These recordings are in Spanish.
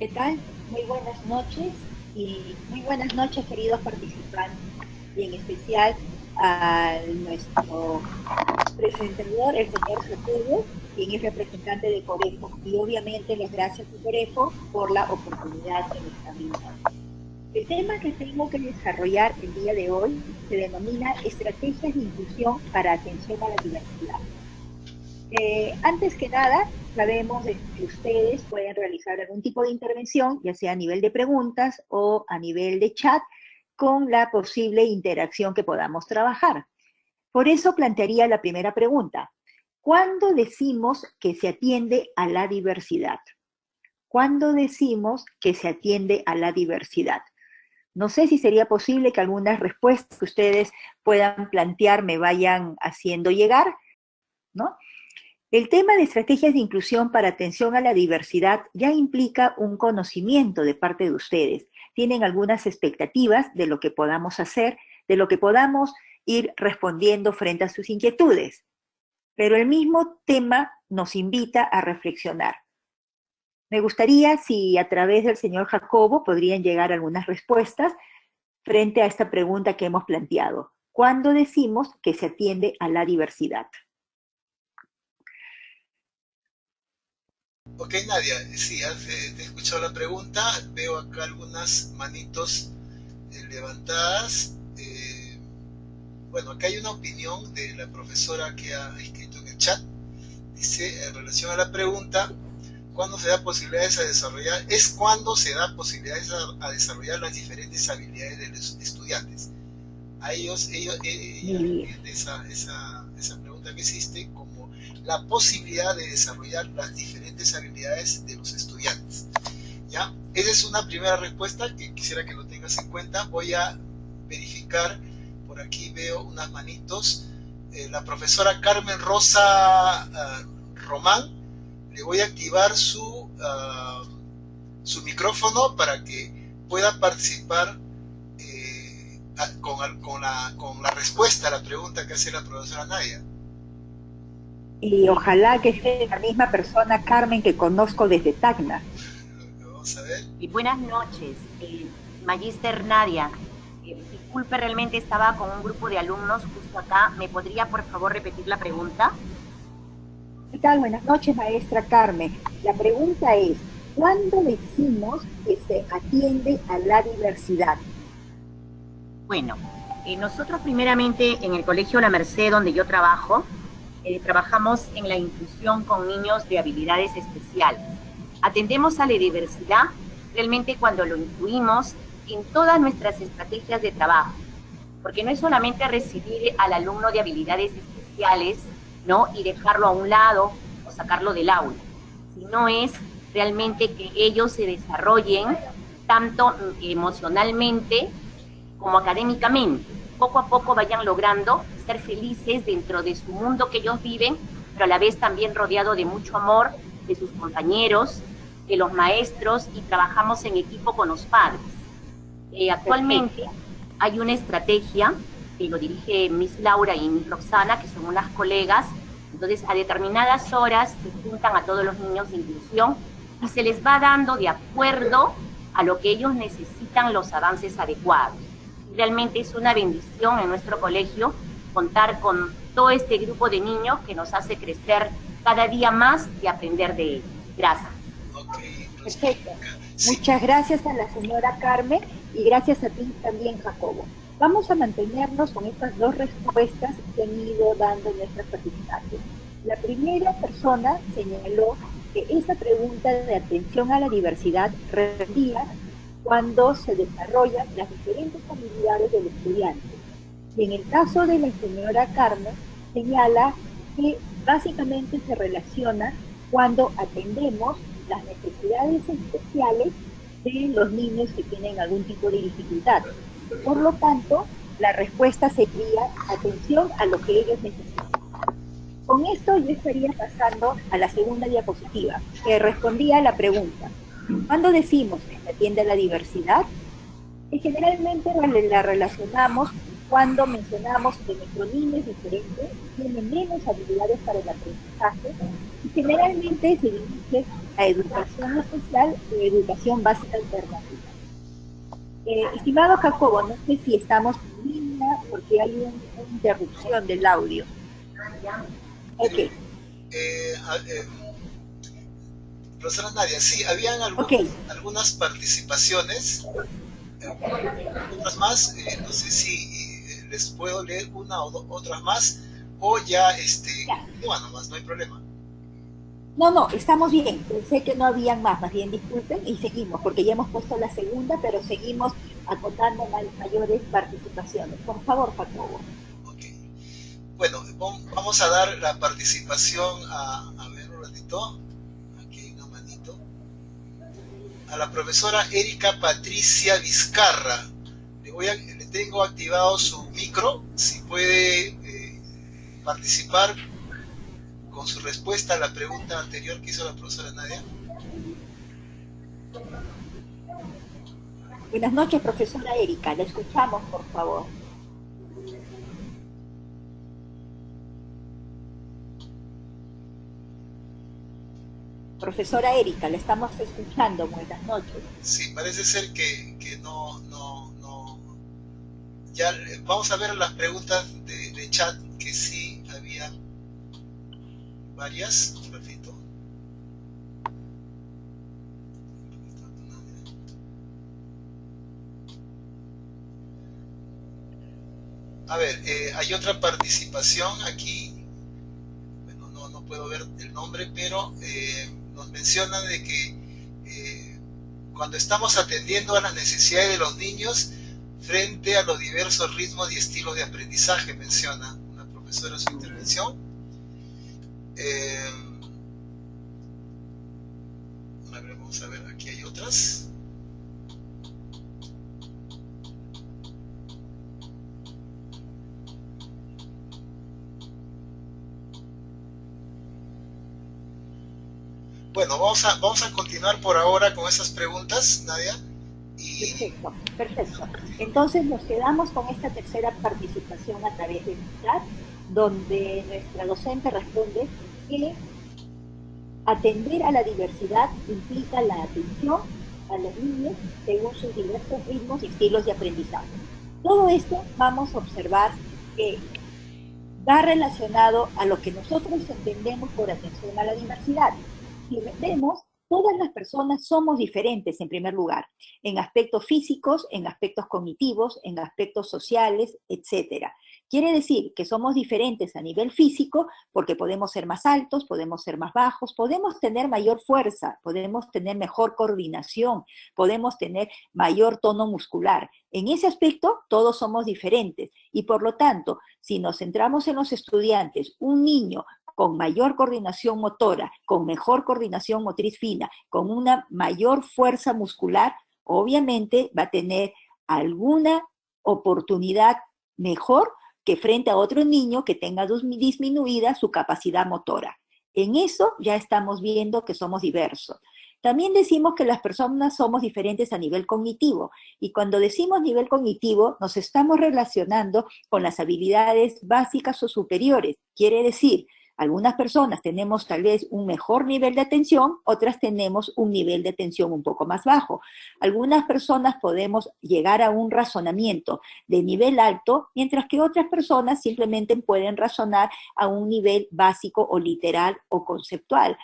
¿Qué tal? Muy buenas noches y muy buenas noches, queridos participantes, y en especial a nuestro presentador, el señor Jacobo, quien es representante de Coreco. Y obviamente les gracias a Coreco por la oportunidad que nos está brindando. El tema que tengo que desarrollar el día de hoy se denomina Estrategias de Inclusión para Atención a la Diversidad. Antes que nada, sabemos de que ustedes pueden realizar algún tipo de intervención, ya sea a nivel de preguntas o a nivel de chat, con la posible interacción que podamos trabajar. Por eso plantearía la primera pregunta. ¿Cuándo decimos que se atiende a la diversidad? ¿Cuándo decimos que se atiende a la diversidad? No sé si sería posible que algunas respuestas que ustedes puedan plantear me vayan haciendo llegar, ¿no? El tema de estrategias de inclusión para atención a la diversidad ya implica un conocimiento de parte de ustedes. Tienen algunas expectativas de lo que podamos hacer, de lo que podamos ir respondiendo frente a sus inquietudes. Pero el mismo tema nos invita a reflexionar. Me gustaría si a través del señor Jacobo podrían llegar algunas respuestas frente a esta pregunta que hemos planteado. ¿Cuándo decimos que se atiende a la diversidad? Ok, Nadia, sí, te he escuchado la pregunta, veo acá algunas manitos levantadas. Bueno, acá hay una opinión de la profesora que ha escrito en el chat. Dice, en relación a la pregunta, ¿cuándo se da posibilidades a desarrollar? Es cuando se da posibilidades a desarrollar las diferentes habilidades de los estudiantes. A ella entiende esa pregunta que hiciste como la posibilidad de desarrollar las diferentes habilidades de los estudiantes. ¿Ya? Esa es una primera respuesta que quisiera que lo tengas en cuenta. Voy a verificar, por aquí veo unas manitos. La profesora Carmen Rosa Román, le voy a activar su micrófono para que pueda participar con la respuesta a la pregunta que hace la profesora Nadia. Y ojalá que sea la misma persona, Carmen, que conozco desde Tacna. Vamos a ver. Buenas noches, Magíster Nadia. Disculpe, realmente estaba con un grupo de alumnos justo acá. ¿Me podría, por favor, repetir la pregunta? ¿Qué tal? Buenas noches, maestra Carmen. La pregunta es, ¿cuándo decimos que se atiende a la diversidad? Bueno, nosotros primeramente en el Colegio La Merced, donde yo trabajo, trabajamos en la inclusión con niños de habilidades especiales. Atendemos a la diversidad realmente cuando lo incluimos en todas nuestras estrategias de trabajo, porque no es solamente recibir al alumno de habilidades especiales, ¿no? Y dejarlo a un lado o sacarlo del aula, sino es realmente que ellos se desarrollen tanto emocionalmente como académicamente, poco a poco vayan logrando ser felices dentro de su mundo que ellos viven, pero a la vez también rodeado de mucho amor de sus compañeros, de los maestros, y trabajamos en equipo con los padres. Actualmente hay una estrategia que lo dirige Miss Laura y Miss Roxana, que son unas colegas. Entonces, a determinadas horas se juntan a todos los niños de inclusión y se les va dando de acuerdo a lo que ellos necesitan los avances adecuados. Realmente es una bendición en nuestro colegio contar con todo este grupo de niños que nos hace crecer cada día más y aprender de ellos. Gracias. Okay, Perfecto. sí. Muchas gracias a la señora Carmen y gracias a ti también, Jacobo. Vamos a mantenernos con estas dos respuestas que han ido dando nuestras participantes. La primera persona señaló que esa pregunta de atención a la diversidad respondía cuando se desarrollan las diferentes habilidades del estudiante. Y en el caso de la señora Carmen, señala que básicamente se relaciona cuando atendemos las necesidades especiales de los niños que tienen algún tipo de dificultad. Por lo tanto, la respuesta sería atención a lo que ellos necesitan. Con esto yo estaría pasando a la segunda diapositiva, que respondía a la pregunta. ¿Cuándo decimos que se atiende a la diversidad? Y generalmente la relacionamos cuando mencionamos que nuestro niño es diferente, tiene menos habilidades para el aprendizaje y generalmente se dirige a educación especial o educación básica alternativa. Estimado Jacobo, no sé si estamos en línea porque hay una interrupción del audio. Ok. Profesora Nadia, sí, habían algunas participaciones, otras más, no sé si les puedo leer una o otras más, o ya, continúa nomás, no hay problema. No, estamos bien. Pensé que no habían más bien disculpen y seguimos, porque ya hemos puesto la segunda, pero seguimos acotando mayores participaciones. Por favor, Jacobo. Ok. Bueno, vamos a dar la participación a ver un ratito. Aquí hay una manito. A la profesora Erika Patricia Vizcarra. Le tengo activado su micro, si puede participar con su respuesta a la pregunta anterior que hizo la profesora Nadia. Buenas noches, profesora Erika. La escuchamos, por favor. Profesora Erika, la estamos escuchando. Buenas noches. Sí, parece ser que no. Ya vamos a ver las preguntas de chat, que sí había varias. Un ratito. A ver, hay otra participación aquí. Bueno, no puedo ver el nombre, pero nos mencionan de que cuando estamos atendiendo a las necesidades de los niños frente a los diversos ritmos y estilos de aprendizaje, menciona una profesora en su intervención. A ver, vamos a ver, aquí hay otras. Bueno, vamos a continuar por ahora con esas preguntas, Nadia. Perfecto. Entonces nos quedamos con esta tercera participación a través del chat, donde nuestra docente responde que atender a la diversidad implica la atención a los niños según sus diversos ritmos y estilos de aprendizaje. Todo esto vamos a observar que va relacionado a lo que nosotros entendemos por atención a la diversidad. Si vemos, todas las personas somos diferentes en primer lugar, en aspectos físicos, en aspectos cognitivos, en aspectos sociales, etc. Quiere decir que somos diferentes a nivel físico porque podemos ser más altos, podemos ser más bajos, podemos tener mayor fuerza, podemos tener mejor coordinación, podemos tener mayor tono muscular. En ese aspecto todos somos diferentes y por lo tanto, si nos centramos en los estudiantes, un niño con mayor coordinación motora, con mejor coordinación motriz fina, con una mayor fuerza muscular, obviamente va a tener alguna oportunidad mejor que frente a otro niño que tenga disminuida su capacidad motora. En eso ya estamos viendo que somos diversos. También decimos que las personas somos diferentes a nivel cognitivo, y cuando decimos nivel cognitivo nos estamos relacionando con las habilidades básicas o superiores. Quiere decir, algunas personas tenemos tal vez un mejor nivel de atención, otras tenemos un nivel de atención un poco más bajo. Algunas personas podemos llegar a un razonamiento de nivel alto, mientras que otras personas simplemente pueden razonar a un nivel básico o literal o conceptual.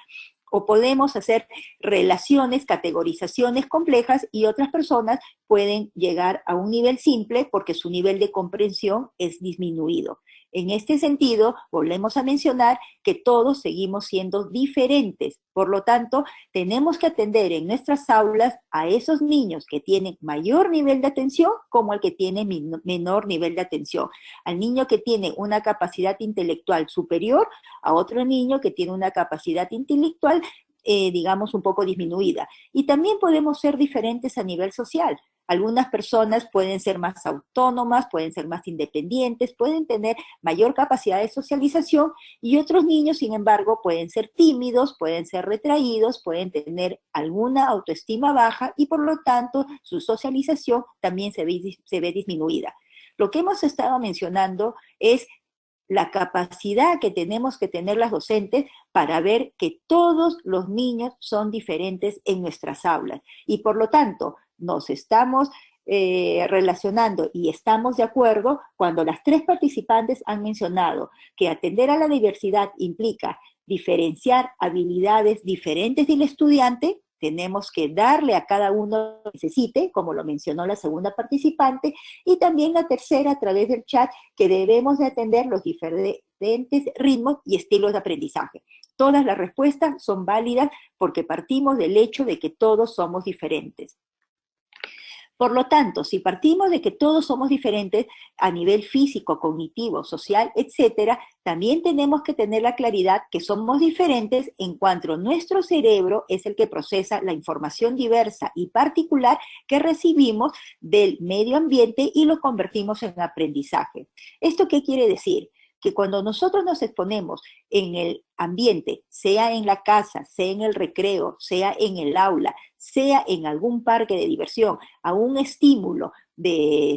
O podemos hacer relaciones, categorizaciones complejas y otras personas pueden llegar a un nivel simple porque su nivel de comprensión es disminuido. En este sentido, volvemos a mencionar que todos seguimos siendo diferentes. Por lo tanto, tenemos que atender en nuestras aulas a esos niños que tienen mayor nivel de atención como al que tiene menor nivel de atención. Al niño que tiene una capacidad intelectual superior a otro niño que tiene una capacidad intelectual, digamos, un poco disminuida. Y también podemos ser diferentes a nivel social. Algunas personas pueden ser más autónomas, pueden ser más independientes, pueden tener mayor capacidad de socialización y otros niños, sin embargo, pueden ser tímidos, pueden ser retraídos, pueden tener alguna autoestima baja y por lo tanto su socialización también se ve disminuida. Lo que hemos estado mencionando es la capacidad que tenemos que tener las docentes para ver que todos los niños son diferentes en nuestras aulas. Y por lo tanto, nos estamos relacionando y estamos de acuerdo cuando las tres participantes han mencionado que atender a la diversidad implica diferenciar habilidades diferentes del estudiante. Tenemos que darle a cada uno lo que necesite, como lo mencionó la segunda participante, y también la tercera a través del chat, que debemos de atender los diferentes ritmos y estilos de aprendizaje. Todas las respuestas son válidas porque partimos del hecho de que todos somos diferentes. Por lo tanto, si partimos de que todos somos diferentes a nivel físico, cognitivo, social, etcétera, también tenemos que tener la claridad que somos diferentes en cuanto nuestro cerebro es el que procesa la información diversa y particular que recibimos del medio ambiente y lo convertimos en aprendizaje. ¿Esto qué quiere decir? Que cuando nosotros nos exponemos en el ambiente, sea en la casa, sea en el recreo, sea en el aula, sea en algún parque de diversión, a un estímulo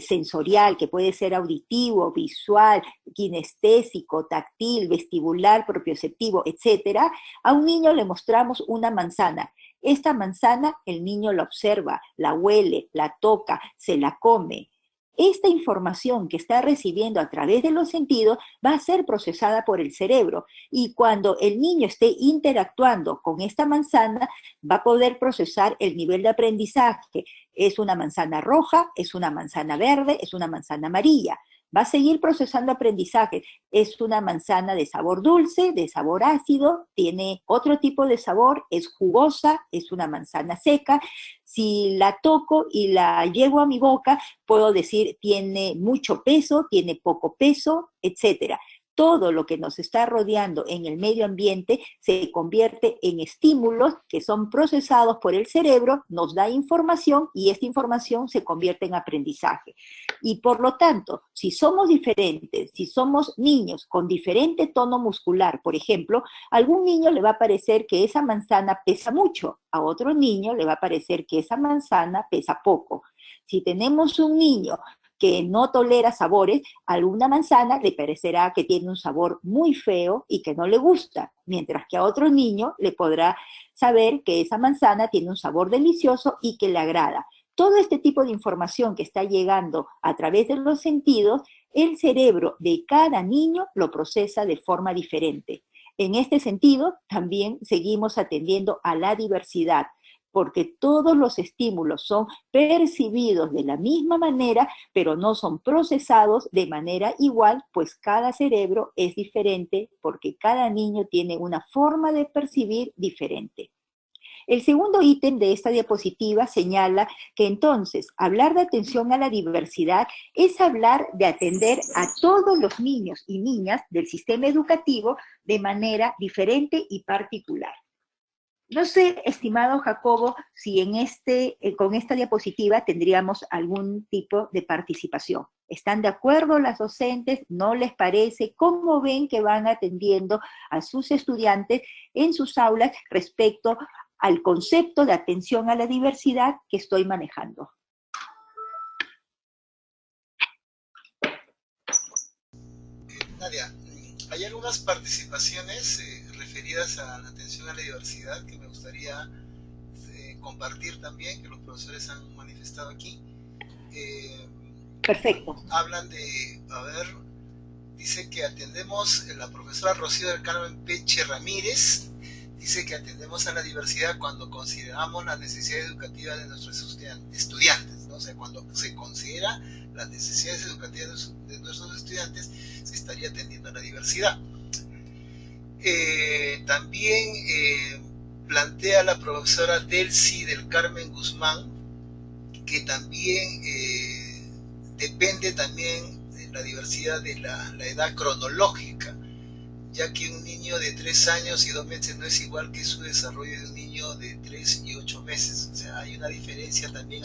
sensorial, que puede ser auditivo, visual, kinestésico, táctil, vestibular, propioceptivo, etcétera, a un niño le mostramos una manzana. Esta manzana el niño la observa, la huele, la toca, se la come. Esta información que está recibiendo a través de los sentidos va a ser procesada por el cerebro, y cuando el niño esté interactuando con esta manzana va a poder procesar el nivel de aprendizaje. Es una manzana roja, es una manzana verde, es una manzana amarilla. Va a seguir procesando aprendizaje. Es una manzana de sabor dulce, de sabor ácido, tiene otro tipo de sabor, es jugosa, es una manzana seca. Si la toco y la llevo a mi boca, puedo decir tiene mucho peso, tiene poco peso, etcétera. Todo lo que nos está rodeando en el medio ambiente se convierte en estímulos que son procesados por el cerebro, nos da información y esta información se convierte en aprendizaje. Y por lo tanto, si somos diferentes, si somos niños con diferente tono muscular, por ejemplo, a algún niño le va a parecer que esa manzana pesa mucho, a otro niño le va a parecer que esa manzana pesa poco. Si tenemos un niño que no tolera sabores, a alguna manzana le parecerá que tiene un sabor muy feo y que no le gusta, mientras que a otro niño le podrá saber que esa manzana tiene un sabor delicioso y que le agrada. Todo este tipo de información que está llegando a través de los sentidos, el cerebro de cada niño lo procesa de forma diferente. En este sentido, también seguimos atendiendo a la diversidad, porque todos los estímulos son percibidos de la misma manera, pero no son procesados de manera igual, pues cada cerebro es diferente, porque cada niño tiene una forma de percibir diferente. El segundo ítem de esta diapositiva señala que entonces hablar de atención a la diversidad es hablar de atender a todos los niños y niñas del sistema educativo de manera diferente y particular. No sé, estimado Jacobo, si con esta diapositiva tendríamos algún tipo de participación. ¿Están de acuerdo las docentes? ¿No les parece? ¿Cómo ven que van atendiendo a sus estudiantes en sus aulas respecto al concepto de atención a la diversidad que estoy manejando? Nadia, hay algunas participaciones referidas a la atención a la diversidad que me gustaría compartir también, que los profesores han manifestado aquí. Perfecto. Hablan dice que atendemos, la profesora Rocío del Carmen Peche Ramírez, dice que atendemos a la diversidad cuando consideramos las necesidades educativas de nuestros estudiantes, ¿no? O sea, cuando se considera las necesidades educativas de nuestros estudiantes, se estaría atendiendo a la diversidad. También plantea la profesora Delcy del Carmen Guzmán que también depende también de la diversidad de la edad cronológica, ya que un niño de 3 años y 2 meses no es igual que su desarrollo de un niño de 3 y 8 meses. O sea, hay una diferencia también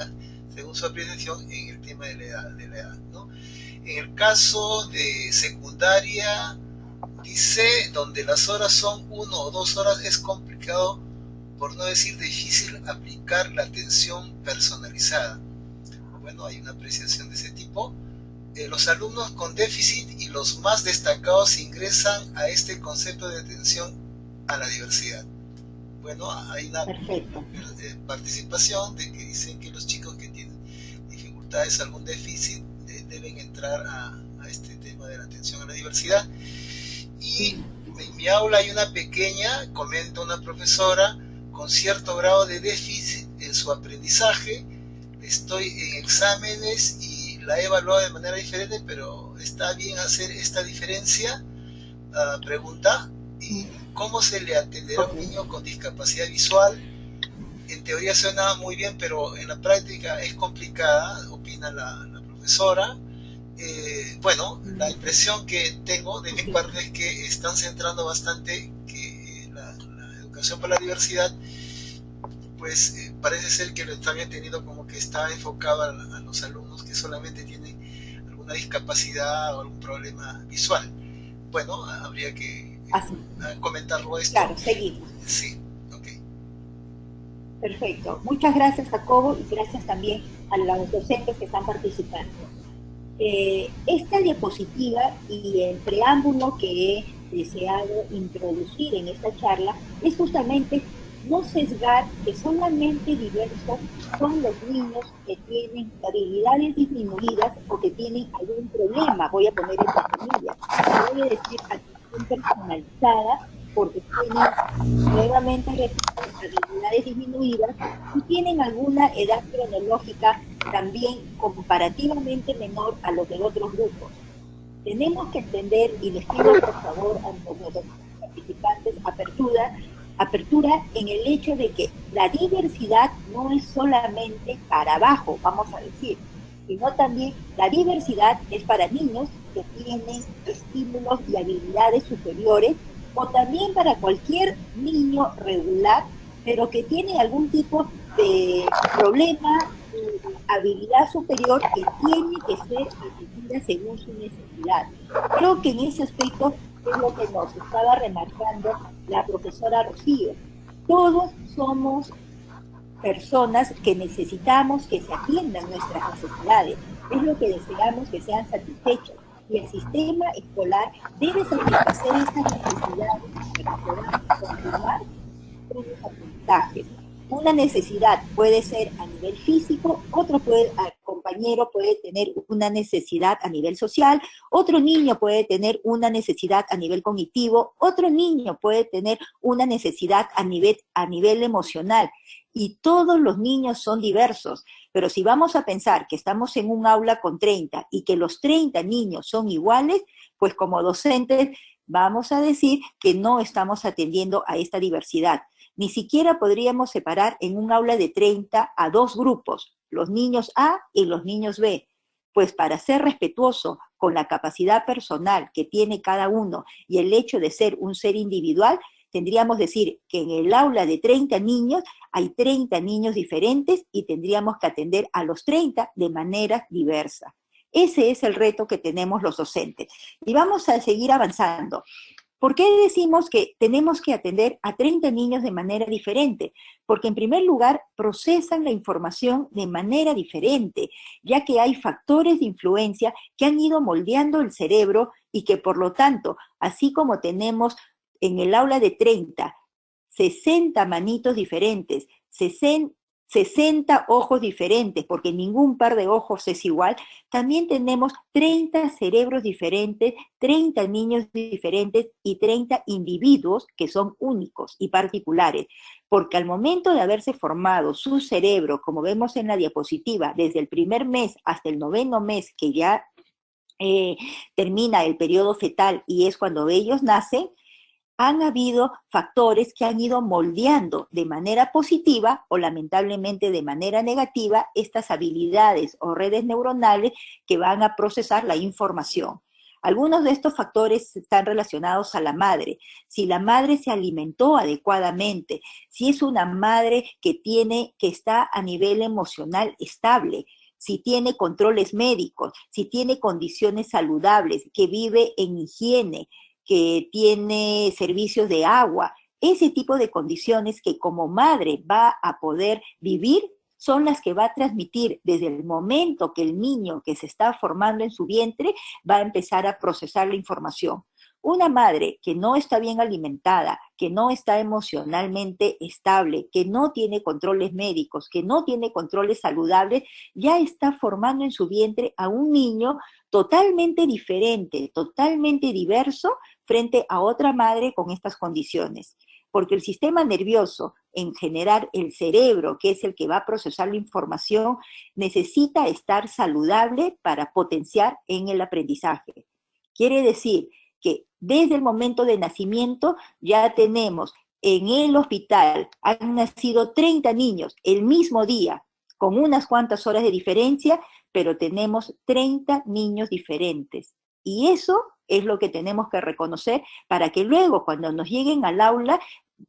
según su apreciación en el tema de la edad, ¿no? En el caso de secundaria, dice, donde las horas son 1 o 2 horas, es complicado, por no decir difícil, aplicar la atención personalizada. Bueno, hay una apreciación de ese tipo. los alumnos con déficit y los más destacados ingresan a este concepto de atención a la diversidad. Bueno, hay una participación de que dicen que los chicos que tienen dificultades, algún déficit, deben entrar a este tema de la atención a la diversidad. Y en mi aula hay una pequeña, comenta una profesora, con cierto grado de déficit en su aprendizaje. Estoy en exámenes y la he evaluado de manera diferente, pero ¿está bien hacer esta diferencia? Pregunta. ¿Y cómo se le atenderá a un niño con discapacidad visual? En teoría suena muy bien, pero en la práctica es complicada, opina la profesora. Bueno, la impresión que tengo de mi parte es que están centrando bastante que la educación para la diversidad, pues parece ser que lo están entendiendo como que está enfocado a los alumnos que solamente tienen alguna discapacidad o algún problema visual. Bueno, habría que comentarlo esto. Claro, seguimos. Sí, ok. Perfecto. Muchas gracias, Jacobo, y gracias también a los docentes que están participando. Esta diapositiva y el preámbulo que he deseado introducir en esta charla es justamente no sesgar que solamente diversos son los niños que tienen habilidades disminuidas o que tienen algún problema, voy a poner entre comillas, voy a decir atención personalizada, porque tienen nuevamente habilidades disminuidas y tienen alguna edad cronológica también comparativamente menor a los de otros grupos. Tenemos que entender, y les pido por favor a los participantes apertura en el hecho de que la diversidad no es solamente para abajo, vamos a decir, sino también la diversidad es para niños que tienen estímulos y habilidades superiores, o también para cualquier niño regular, pero que tiene algún tipo de problema, habilidad superior que tiene que ser atendida según su necesidad. Creo que en ese aspecto es lo que nos estaba remarcando la profesora Rocío. Todos somos personas que necesitamos que se atiendan nuestras necesidades. Es lo que deseamos que sean satisfechos. Y el sistema escolar debe satisfacer esas necesidades para que podamos continuar con los aprendizajes. Una necesidad puede ser a nivel físico, compañero puede tener una necesidad a nivel social, otro niño puede tener una necesidad a nivel cognitivo, otro niño puede tener una necesidad a nivel emocional. Y todos los niños son diversos, pero si vamos a pensar que estamos en un aula con 30 y que los 30 niños son iguales, pues como docentes vamos a decir que no estamos atendiendo a esta diversidad. Ni siquiera podríamos separar en un aula de 30 a dos grupos, los niños A y los niños B, pues para ser respetuoso con la capacidad personal que tiene cada uno y el hecho de ser un ser individual, tendríamos que decir que en el aula de 30 niños hay 30 niños diferentes y tendríamos que atender a los 30 de manera diversa. Ese es el reto que tenemos los docentes. Y vamos a seguir avanzando. ¿Por qué decimos que tenemos que atender a 30 niños de manera diferente? Porque en primer lugar procesan la información de manera diferente, ya que hay factores de influencia que han ido moldeando el cerebro y que por lo tanto, así como tenemos en el aula de 30, 60 manitos diferentes, 60 ojos diferentes, porque ningún par de ojos es igual, también tenemos 30 cerebros diferentes, 30 niños diferentes y 30 individuos que son únicos y particulares, porque al momento de haberse formado su cerebro, como vemos en la diapositiva, desde el primer mes hasta el 9º mes, que ya termina el periodo fetal y es cuando ellos nacen, han habido factores que han ido moldeando de manera positiva o lamentablemente de manera negativa estas habilidades o redes neuronales que van a procesar la información. Algunos de estos factores están relacionados a la madre. Si la madre se alimentó adecuadamente, si es una madre que está a nivel emocional estable, si tiene controles médicos, si tiene condiciones saludables, que vive en higiene, que tiene servicios de agua, ese tipo de condiciones que como madre va a poder vivir, son las que va a transmitir desde el momento que el niño que se está formando en su vientre va a empezar a procesar la información. Una madre que no está bien alimentada, que no está emocionalmente estable, que no tiene controles médicos, que no tiene controles saludables, ya está formando en su vientre a un niño totalmente diferente, totalmente diverso frente a otra madre con estas condiciones. Porque el sistema nervioso, en general el cerebro, que es el que va a procesar la información, necesita estar saludable para potenciar en el aprendizaje. Quiere decir que desde el momento de nacimiento ya tenemos en el hospital, han nacido 30 niños el mismo día, con unas cuantas horas de diferencia, pero tenemos 30 niños diferentes. Y eso es lo que tenemos que reconocer para que luego, cuando nos lleguen al aula,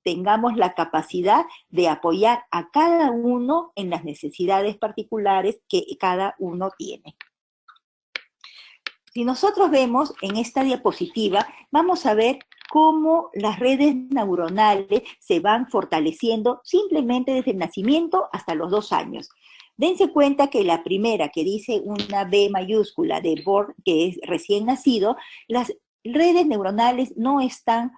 tengamos la capacidad de apoyar a cada uno en las necesidades particulares que cada uno tiene. Si nosotros vemos en esta diapositiva, vamos a ver cómo las redes neuronales se van fortaleciendo simplemente desde el nacimiento hasta los 2 años. Dense cuenta que la primera, que dice una B mayúscula de born, que es recién nacido, las redes neuronales no están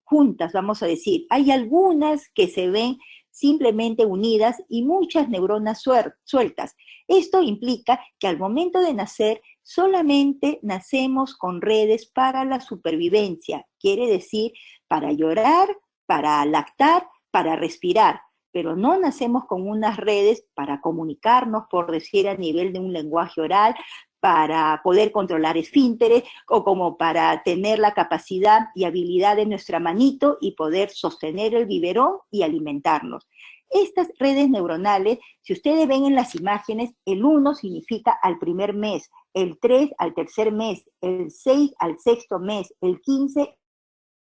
juntas, vamos a decir. Hay algunas que se ven simplemente unidas y muchas neuronas sueltas. Esto implica que al momento de nacer solamente nacemos con redes para la supervivencia, quiere decir para llorar, para lactar, para respirar, pero no nacemos con unas redes para comunicarnos, por decir a nivel de un lenguaje oral, para poder controlar esfínteres o como para tener la capacidad y habilidad de nuestra manito y poder sostener el biberón y alimentarnos. Estas redes neuronales, si ustedes ven en las imágenes, el 1 significa al primer mes, el 3 al tercer mes, el 6 al sexto mes, el 15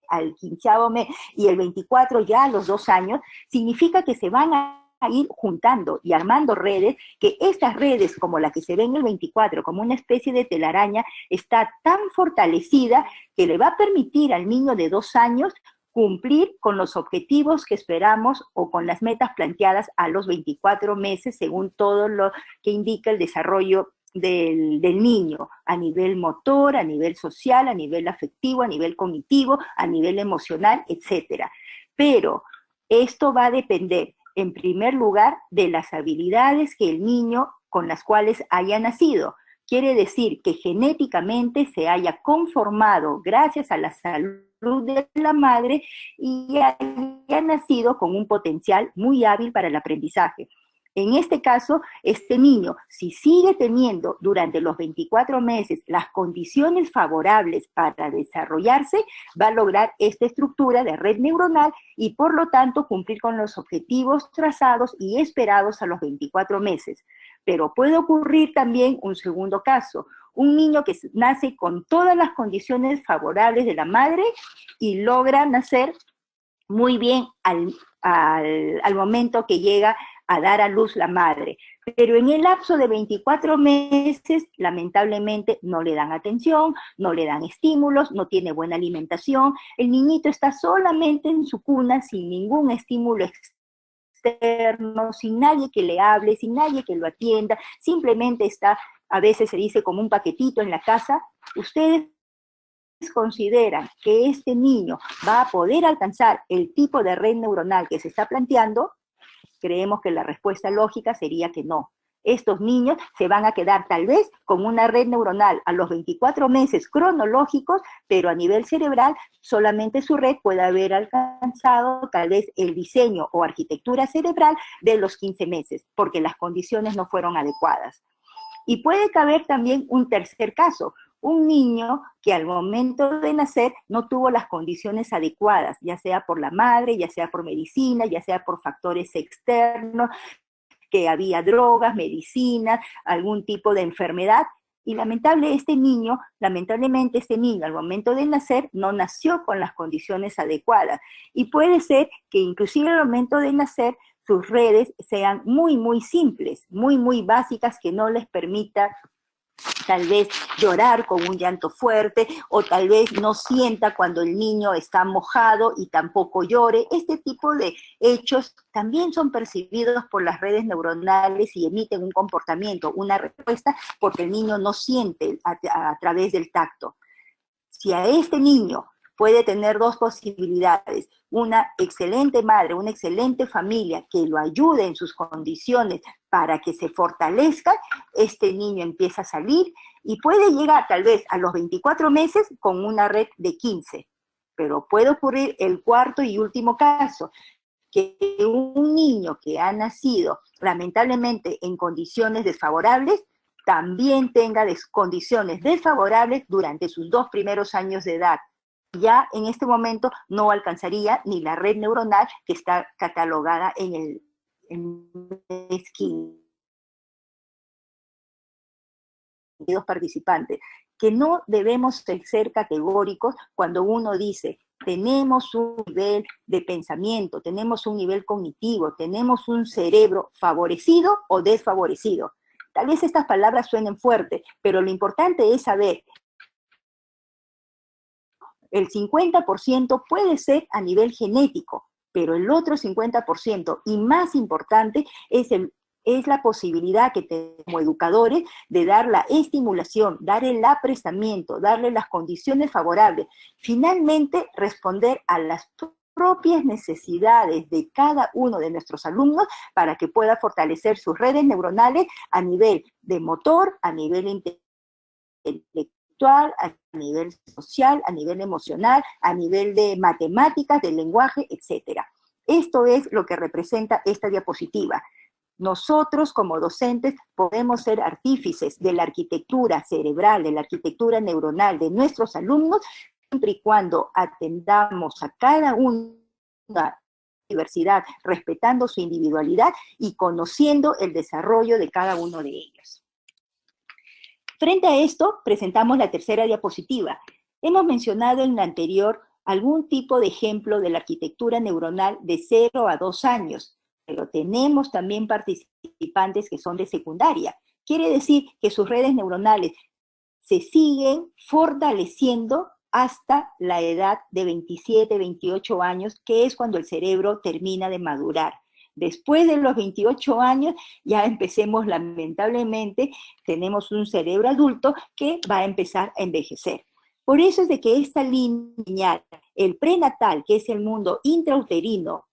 al 15º mes y el 24 ya a los 2 años, significa que se van a ir juntando y armando redes, que estas redes, como la que se ve en el 24, como una especie de telaraña, está tan fortalecida que le va a permitir al niño de 2 años cumplir con los objetivos que esperamos o con las metas planteadas a los 24 meses, según todo lo que indica el desarrollo del niño, a nivel motor, a nivel social, a nivel afectivo, a nivel cognitivo, a nivel emocional, etc. Pero esto va a depender, en primer lugar, de las habilidades que el niño con las cuales haya nacido. Quiere decir que genéticamente se haya conformado gracias a la salud de la madre y haya nacido con un potencial muy hábil para el aprendizaje. En este caso, este niño, si sigue teniendo durante los 24 meses las condiciones favorables para desarrollarse, va a lograr esta estructura de red neuronal y por lo tanto cumplir con los objetivos trazados y esperados a los 24 meses. Pero puede ocurrir también un segundo caso, un niño que nace con todas las condiciones favorables de la madre y logra nacer muy bien al momento que llega a dar a luz la madre. Pero en el lapso de 24 meses, lamentablemente, no le dan atención, no le dan estímulos, no tiene buena alimentación. El niñito está solamente en su cuna sin ningún estímulo externo, sin nadie que le hable, sin nadie que lo atienda, simplemente está, a veces se dice como un paquetito en la casa. Ustedes consideran que este niño va a poder alcanzar el tipo de red neuronal que se está planteando, creemos que la respuesta lógica sería que no. Estos niños se van a quedar tal vez con una red neuronal a los 24 meses cronológicos, pero a nivel cerebral solamente su red puede haber alcanzado tal vez el diseño o arquitectura cerebral de los 15 meses, porque las condiciones no fueron adecuadas. Y puede caber también un tercer caso, un niño que al momento de nacer no tuvo las condiciones adecuadas, ya sea por la madre, ya sea por medicina, ya sea por factores externos, que había drogas, medicinas, algún tipo de enfermedad, y lamentablemente este niño al momento de nacer no nació con las condiciones adecuadas, y puede ser que inclusive al momento de nacer sus redes sean muy, muy simples, muy, muy básicas, que no les permita tal vez llorar con un llanto fuerte, o tal vez no sienta cuando el niño está mojado y tampoco llore. Este tipo de hechos también son percibidos por las redes neuronales y emiten un comportamiento, una respuesta, porque el niño no siente a través del tacto. Si a este niño puede tener dos posibilidades, una excelente madre, una excelente familia que lo ayude en sus condiciones para que se fortalezca, este niño empieza a salir y puede llegar tal vez a los 24 meses con una red de 15, pero puede ocurrir el cuarto y último caso, que un niño que ha nacido lamentablemente en condiciones desfavorables también tenga condiciones desfavorables durante sus 2 primeros años de edad. Ya en este momento no alcanzaría ni la red neuronal que está catalogada en el mes participantes, que no debemos ser categóricos cuando uno dice tenemos un nivel de pensamiento, tenemos un nivel cognitivo, tenemos un cerebro favorecido o desfavorecido. Tal vez estas palabras suenen fuertes, pero lo importante es saber, el 50% puede ser a nivel genético, pero el otro 50%, y más importante, es la posibilidad que tenemos como educadores de dar la estimulación, dar el aprestamiento, darle las condiciones favorables. Finalmente, responder a las propias necesidades de cada uno de nuestros alumnos para que pueda fortalecer sus redes neuronales a nivel de motor, a nivel intelectual, a nivel social, a nivel emocional, a nivel de matemáticas, de lenguaje, etc. Esto es lo que representa esta diapositiva. Nosotros como docentes podemos ser artífices de la arquitectura cerebral, de la arquitectura neuronal de nuestros alumnos, siempre y cuando atendamos a cada una diversidad, respetando su individualidad y conociendo el desarrollo de cada uno de ellos. Frente a esto, presentamos la tercera diapositiva. Hemos mencionado en la anterior algún tipo de ejemplo de la arquitectura neuronal de 0 a 2 años, pero tenemos también participantes que son de secundaria. Quiere decir que sus redes neuronales se siguen fortaleciendo hasta la edad de 27, 28 años, que es cuando el cerebro termina de madurar. Después de los 28 años, ya empecemos, lamentablemente, tenemos un cerebro adulto que va a empezar a envejecer. Por eso es de que esta línea, el prenatal, que es el mundo intrauterino,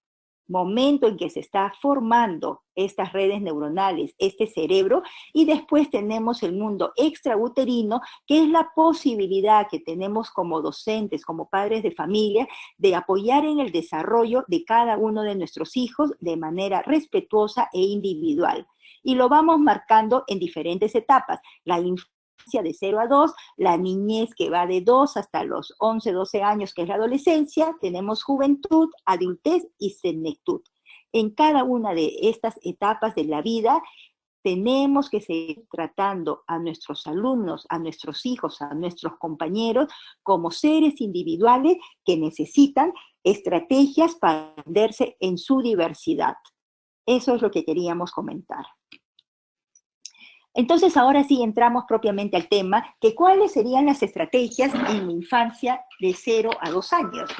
momento en que se está formando estas redes neuronales, este cerebro, y después tenemos el mundo extrauterino, que es la posibilidad que tenemos como docentes, como padres de familia, de apoyar en el desarrollo de cada uno de nuestros hijos de manera respetuosa e individual. Y lo vamos marcando en diferentes etapas. La infancia de 0 a 2, la niñez que va de 2 hasta los 11, 12 años, que es la adolescencia, tenemos juventud, adultez y senectud. En cada una de estas etapas de la vida tenemos que seguir tratando a nuestros alumnos, a nuestros hijos, a nuestros compañeros como seres individuales que necesitan estrategias para atenderse en su diversidad. Eso es lo que queríamos comentar. Entonces, ahora sí entramos propiamente al tema, que cuáles serían las estrategias en la infancia de 0 a 2 años.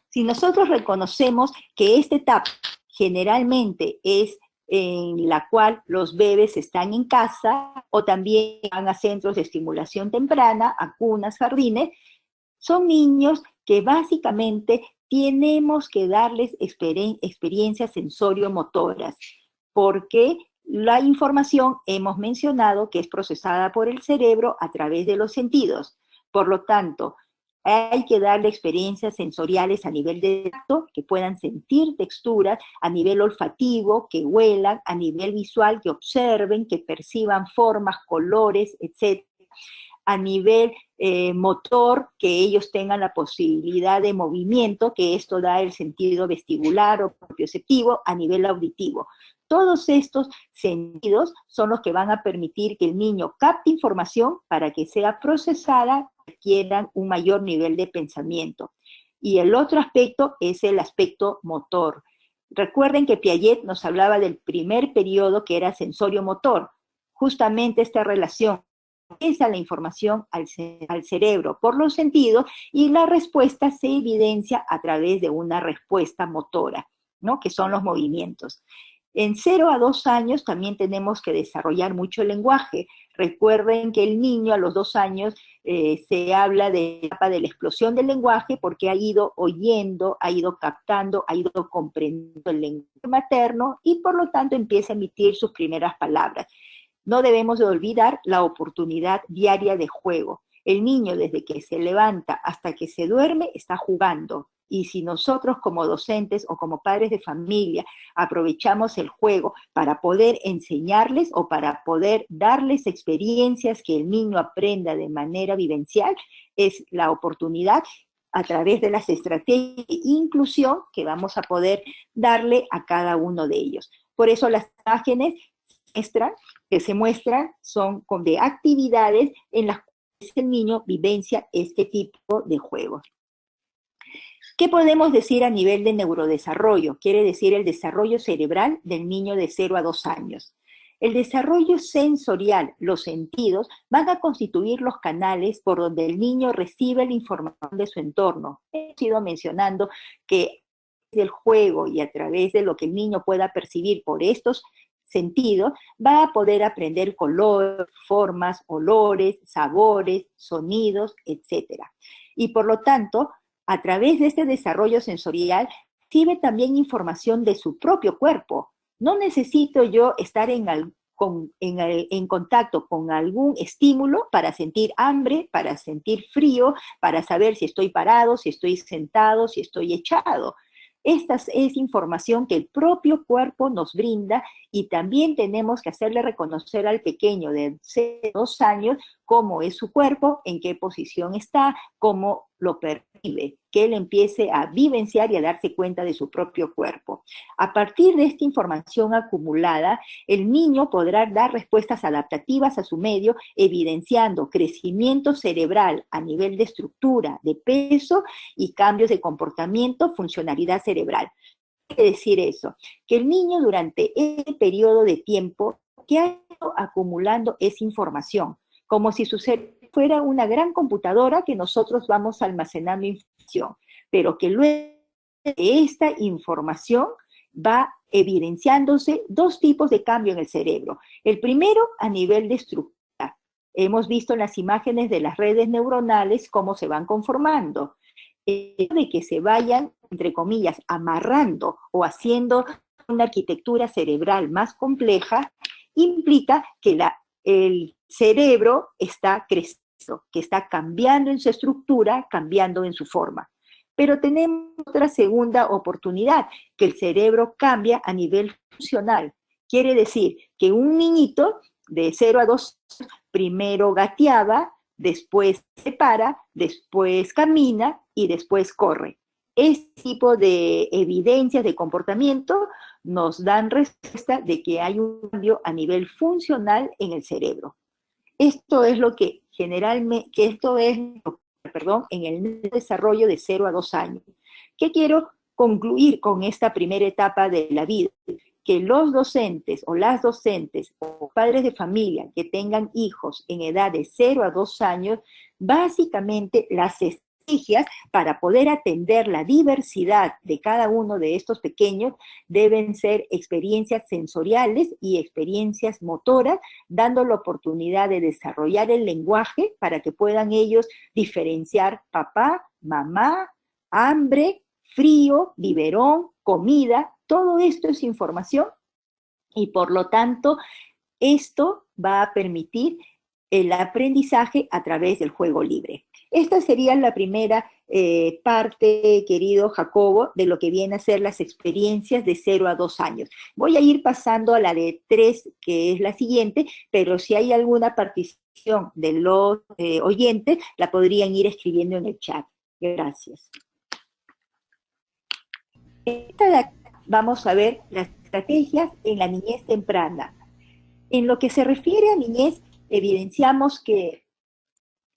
Si nosotros reconocemos que esta etapa generalmente es en la cual los bebés están en casa o también van a centros de estimulación temprana, a cunas, jardines, son niños que básicamente tenemos que darles experiencias sensorio-motoras, porque la información hemos mencionado que es procesada por el cerebro a través de los sentidos. Por lo tanto, hay que darle experiencias sensoriales a nivel de tacto, que puedan sentir texturas, a nivel olfativo, que huelan, a nivel visual, que observen, que perciban formas, colores, etc. A nivel motor, que ellos tengan la posibilidad de movimiento, que esto da el sentido vestibular o propioceptivo, a nivel auditivo. Todos estos sentidos son los que van a permitir que el niño capte información para que sea procesada y adquieran un mayor nivel de pensamiento. Y el otro aspecto es el aspecto motor. Recuerden que Piaget nos hablaba del primer periodo que era sensorio-motor. Justamente esta relación ingresa la información al cerebro por los sentidos y la respuesta se evidencia a través de una respuesta motora, ¿no? Que son los movimientos. En 0 a 2 años también tenemos que desarrollar mucho el lenguaje. Recuerden que el niño a los 2 años se habla de la etapa de la explosión del lenguaje porque ha ido oyendo, ha ido captando, ha ido comprendiendo el lenguaje materno y por lo tanto empieza a emitir sus primeras palabras. No debemos de olvidar la oportunidad diaria de juego. El niño desde que se levanta hasta que se duerme está jugando. Y si nosotros como docentes o como padres de familia aprovechamos el juego para poder enseñarles o para poder darles experiencias que el niño aprenda de manera vivencial, es la oportunidad a través de las estrategias de inclusión que vamos a poder darle a cada uno de ellos. Por eso las imágenes que se muestran son de actividades en las cuales el niño vivencia este tipo de juegos. ¿Qué podemos decir a nivel de neurodesarrollo? Quiere decir el desarrollo cerebral del niño de 0 a 2 años. El desarrollo sensorial, los sentidos, van a constituir los canales por donde el niño recibe la información de su entorno. He ido mencionando que del juego y a través de lo que el niño pueda percibir por estos sentidos, va a poder aprender colores, formas, olores, sabores, sonidos, etc. Y por lo tanto, a través de este desarrollo sensorial, recibe también información de su propio cuerpo. No necesito yo estar en contacto con algún estímulo para sentir hambre, para sentir frío, para saber si estoy parado, si estoy sentado, si estoy echado. Esta es información que el propio cuerpo nos brinda y también tenemos que hacerle reconocer al pequeño de 2 años cómo es su cuerpo, en qué posición está, cómo lo percibe, que él empiece a vivenciar y a darse cuenta de su propio cuerpo. A partir de esta información acumulada, el niño podrá dar respuestas adaptativas a su medio, evidenciando crecimiento cerebral a nivel de estructura, de peso y cambios de comportamiento, funcionalidad cerebral. ¿Qué quiere decir eso? Que el niño durante ese periodo de tiempo que ha ido acumulando esa información, como si su cerebro fuera una gran computadora que nosotros vamos almacenando información, pero que luego de esta información va evidenciándose 2 tipos de cambio en el cerebro. El primero, a nivel de estructura. Hemos visto en las imágenes de las redes neuronales cómo se van conformando. De que se vayan, entre comillas, amarrando o haciendo una arquitectura cerebral más compleja, implica que el cerebro está creciendo, que está cambiando en su estructura, cambiando en su forma. Pero tenemos otra segunda oportunidad, que el cerebro cambia a nivel funcional. Quiere decir que un niñito de 0 a 2 primero gateaba, después se para, después camina y después corre. Este tipo de evidencias de comportamiento nos dan respuesta de que hay un cambio a nivel funcional en el cerebro. Esto es lo que generalmente, en el desarrollo de 0 a 2 años. ¿Qué quiero concluir con esta primera etapa de la vida? Que los docentes o las docentes o padres de familia que tengan hijos en edad de 0 a 2 años, básicamente las estrategias para poder atender la diversidad de cada uno de estos pequeños deben ser experiencias sensoriales y experiencias motoras, dando la oportunidad de desarrollar el lenguaje para que puedan ellos diferenciar papá, mamá, hambre, frío, biberón, comida. Todo esto es información y por lo tanto esto va a permitir el aprendizaje a través del juego libre. Esta sería la primera parte, querido Jacobo, de lo que viene a ser las experiencias de 0 a 2 años. Voy a ir pasando a la de 3, que es la siguiente, pero si hay alguna participación de los oyentes, la podrían ir escribiendo en el chat. Gracias. Vamos a ver las estrategias en la niñez temprana. En lo que se refiere a niñez, evidenciamos que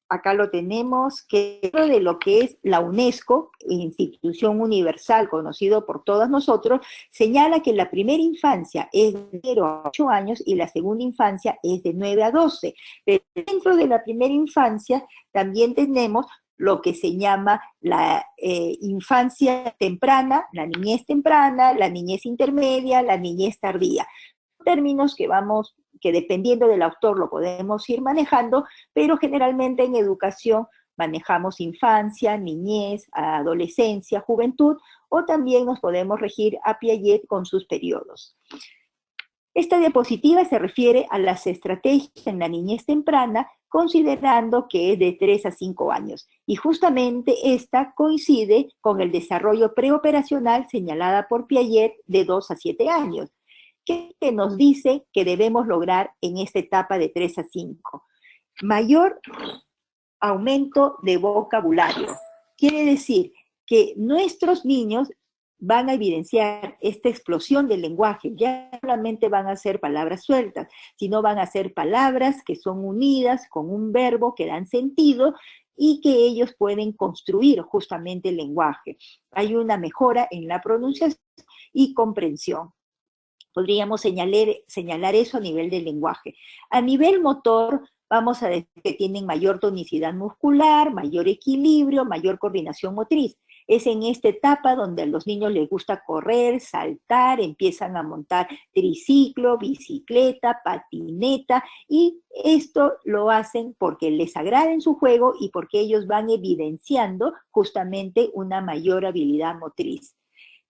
acá lo tenemos, que dentro de lo que es la UNESCO, institución universal conocido por todos nosotros, señala que la primera infancia es de 0 a 8 años y la segunda infancia es de 9 a 12. Pero dentro de la primera infancia también tenemos lo que se llama la infancia temprana, la niñez intermedia, la niñez tardía. Términos que dependiendo del autor lo podemos ir manejando, pero generalmente en educación manejamos infancia, niñez, adolescencia, juventud, o también nos podemos regir a Piaget con sus periodos. Esta diapositiva se refiere a las estrategias en la niñez temprana, considerando que es de 3 a 5 años. Y justamente esta coincide con el desarrollo preoperacional señalada por Piaget de 2 a 7 años. ¿Qué nos dice que debemos lograr en esta etapa de 3 a 5? Mayor aumento de vocabulario. Quiere decir que nuestros niños van a evidenciar esta explosión del lenguaje. Ya no solamente van a ser palabras sueltas, sino van a ser palabras que son unidas con un verbo que dan sentido y que ellos pueden construir justamente el lenguaje. Hay una mejora en la pronunciación y comprensión. Podríamos señalar eso a nivel del lenguaje. A nivel motor, vamos a decir que tienen mayor tonicidad muscular, mayor equilibrio, mayor coordinación motriz. Es en esta etapa donde a los niños les gusta correr, saltar, empiezan a montar triciclo, bicicleta, patineta, y esto lo hacen porque les agrada en su juego y porque ellos van evidenciando justamente una mayor habilidad motriz.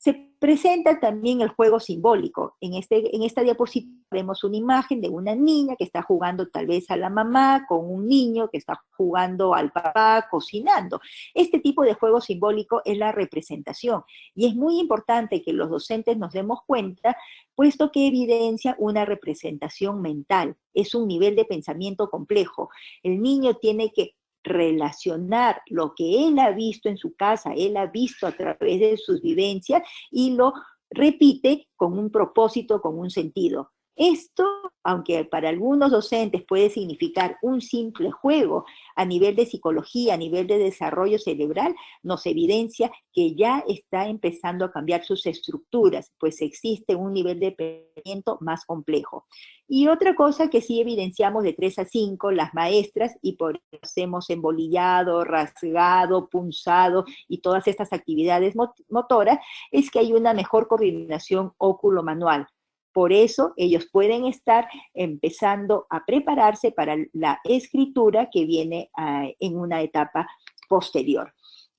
Se presenta también el juego simbólico. En esta diapositiva vemos una imagen de una niña que está jugando tal vez a la mamá, con un niño que está jugando al papá, cocinando. Este tipo de juego simbólico es la representación, y es muy importante que los docentes nos demos cuenta, puesto que evidencia una representación mental. Es un nivel de pensamiento complejo. El niño tiene que relacionar lo que él ha visto en su casa, él ha visto a través de sus vivencias y lo repite con un propósito, con un sentido. Esto, aunque para algunos docentes puede significar un simple juego, a nivel de psicología, a nivel de desarrollo cerebral, nos evidencia que ya está empezando a cambiar sus estructuras, pues existe un nivel de pensamiento más complejo. Y otra cosa que sí evidenciamos de 3 a 5, las maestras, y por eso hacemos embolillado, rasgado, punzado y todas estas actividades motoras, es que hay una mejor coordinación óculo-manual. Por eso ellos pueden estar empezando a prepararse para la escritura que viene en una etapa posterior.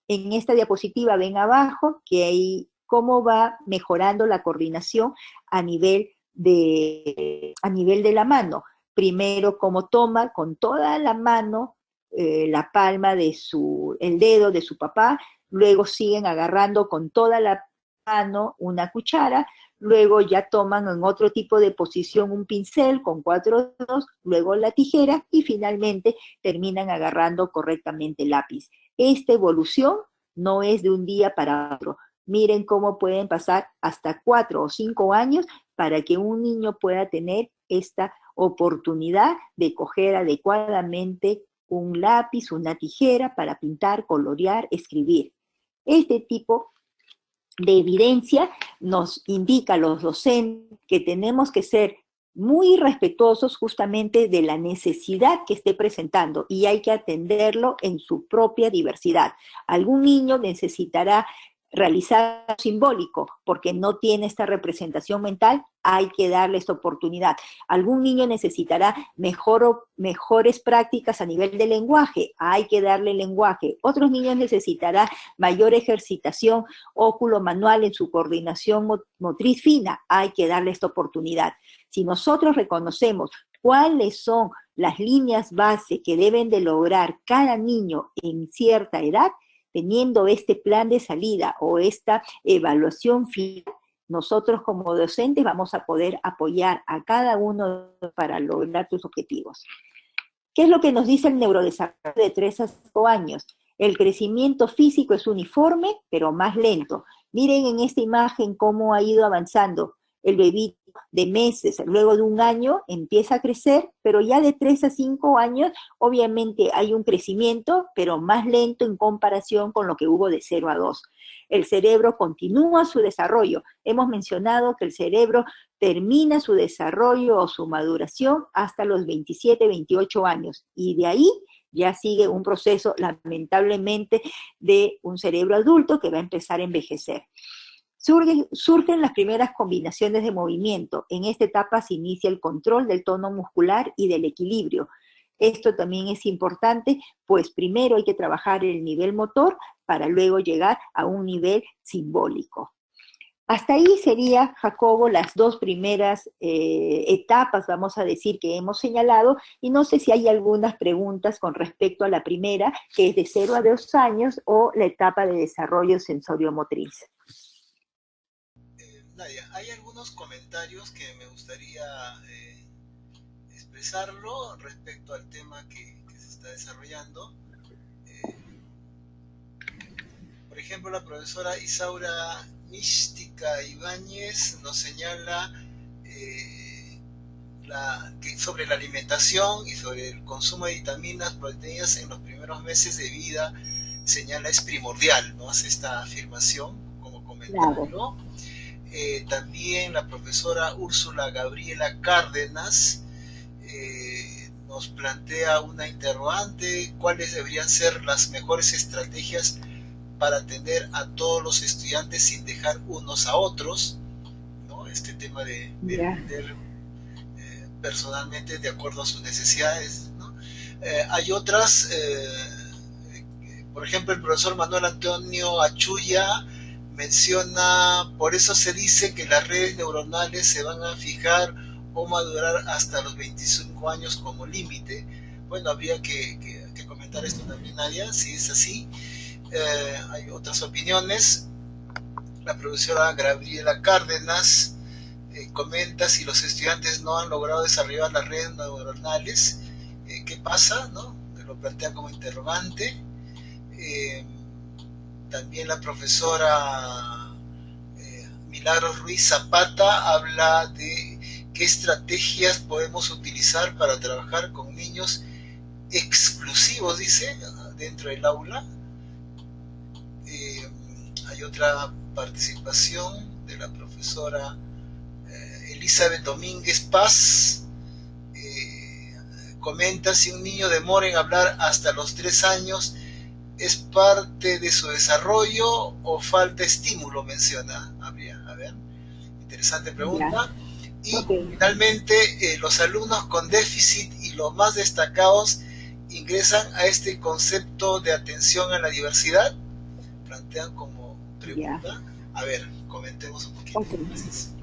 En esta diapositiva ven abajo que hay cómo va mejorando la coordinación a nivel de la mano. Primero, cómo toma con toda la mano la palma de el dedo de su papá, luego siguen agarrando con toda la mano una cuchara, luego ya toman en otro tipo de posición un pincel con 4 dedos, luego la tijera y finalmente terminan agarrando correctamente el lápiz. Esta evolución no es de un día para otro. Miren cómo pueden pasar hasta 4 o 5 años para que un niño pueda tener esta oportunidad de coger adecuadamente un lápiz, una tijera para pintar, colorear, escribir. Este tipo de evidencia nos indica a los docentes que tenemos que ser muy respetuosos justamente de la necesidad que esté presentando y hay que atenderlo en su propia diversidad. Algún niño necesitará realizar simbólico porque no tiene esta representación mental, hay que darle esta oportunidad. Algún niño necesitará mejores prácticas a nivel de lenguaje, hay que darle lenguaje. Otros niños necesitarán mayor ejercitación óculo-manual en su coordinación motriz fina, hay que darle esta oportunidad. Si nosotros reconocemos cuáles son las líneas base que deben de lograr cada niño en cierta edad, teniendo este plan de salida o esta evaluación final, nosotros como docentes vamos a poder apoyar a cada uno para lograr sus objetivos. ¿Qué es lo que nos dice el neurodesarrollo de 3 a 5 años? El crecimiento físico es uniforme, pero más lento. Miren en esta imagen cómo ha ido avanzando. El bebito de meses, luego de un año empieza a crecer, pero ya de 3 a 5 años obviamente hay un crecimiento, pero más lento en comparación con lo que hubo de 0 a 2. El cerebro continúa su desarrollo. Hemos mencionado que el cerebro termina su desarrollo o su maduración hasta los 27, 28 años, y de ahí ya sigue un proceso, lamentablemente, de un cerebro adulto que va a empezar a envejecer. Surgen las primeras combinaciones de movimiento. En esta etapa se inicia el control del tono muscular y del equilibrio. Esto también es importante, pues primero hay que trabajar el nivel motor para luego llegar a un nivel simbólico. Hasta ahí sería, Jacobo, las dos primeras etapas, vamos a decir, que hemos señalado, y no sé si hay algunas preguntas con respecto a la primera, que es de 0 a 2 años, o la etapa de desarrollo sensorio-motriz. Nadia, hay algunos comentarios que me gustaría expresarlo respecto al tema que se está desarrollando. Por ejemplo, la profesora Isaura Mística Ibáñez nos señala sobre la alimentación y sobre el consumo de vitaminas, proteínas en los primeros meses de vida, señala es primordial, ¿no? Hace esta afirmación como comentario. Claro. También la profesora Úrsula Gabriela Cárdenas nos plantea una interrogante: ¿cuáles deberían ser las mejores estrategias para atender a todos los estudiantes sin dejar unos a otros, ¿no? Este tema de atender personalmente de acuerdo a sus necesidades, ¿no? Hay otras, por ejemplo, el profesor Manuel Antonio Achuya menciona: por eso se dice que las redes neuronales se van a fijar o madurar hasta los 25 años como límite. Bueno, habría que comentar esto también, Nadia, si es así. Hay otras opiniones. La profesora Gabriela Cárdenas comenta: si los estudiantes no han logrado desarrollar las redes neuronales, ¿qué pasa? ¿No? Lo plantea como interrogante. También la profesora Milagros Ruiz Zapata habla de qué estrategias podemos utilizar para trabajar con niños exclusivos, dice, dentro del aula. Hay otra participación de la profesora Elizabeth Domínguez Paz. Comenta: si un niño demora en hablar hasta los 3 años, ¿es parte de su desarrollo o falta estímulo? Menciona. A ver, interesante pregunta. Y finalmente, los alumnos con déficit y los más destacados ingresan a este concepto de atención a la diversidad. Plantean como pregunta. A ver, comentemos un poquito. Gracias.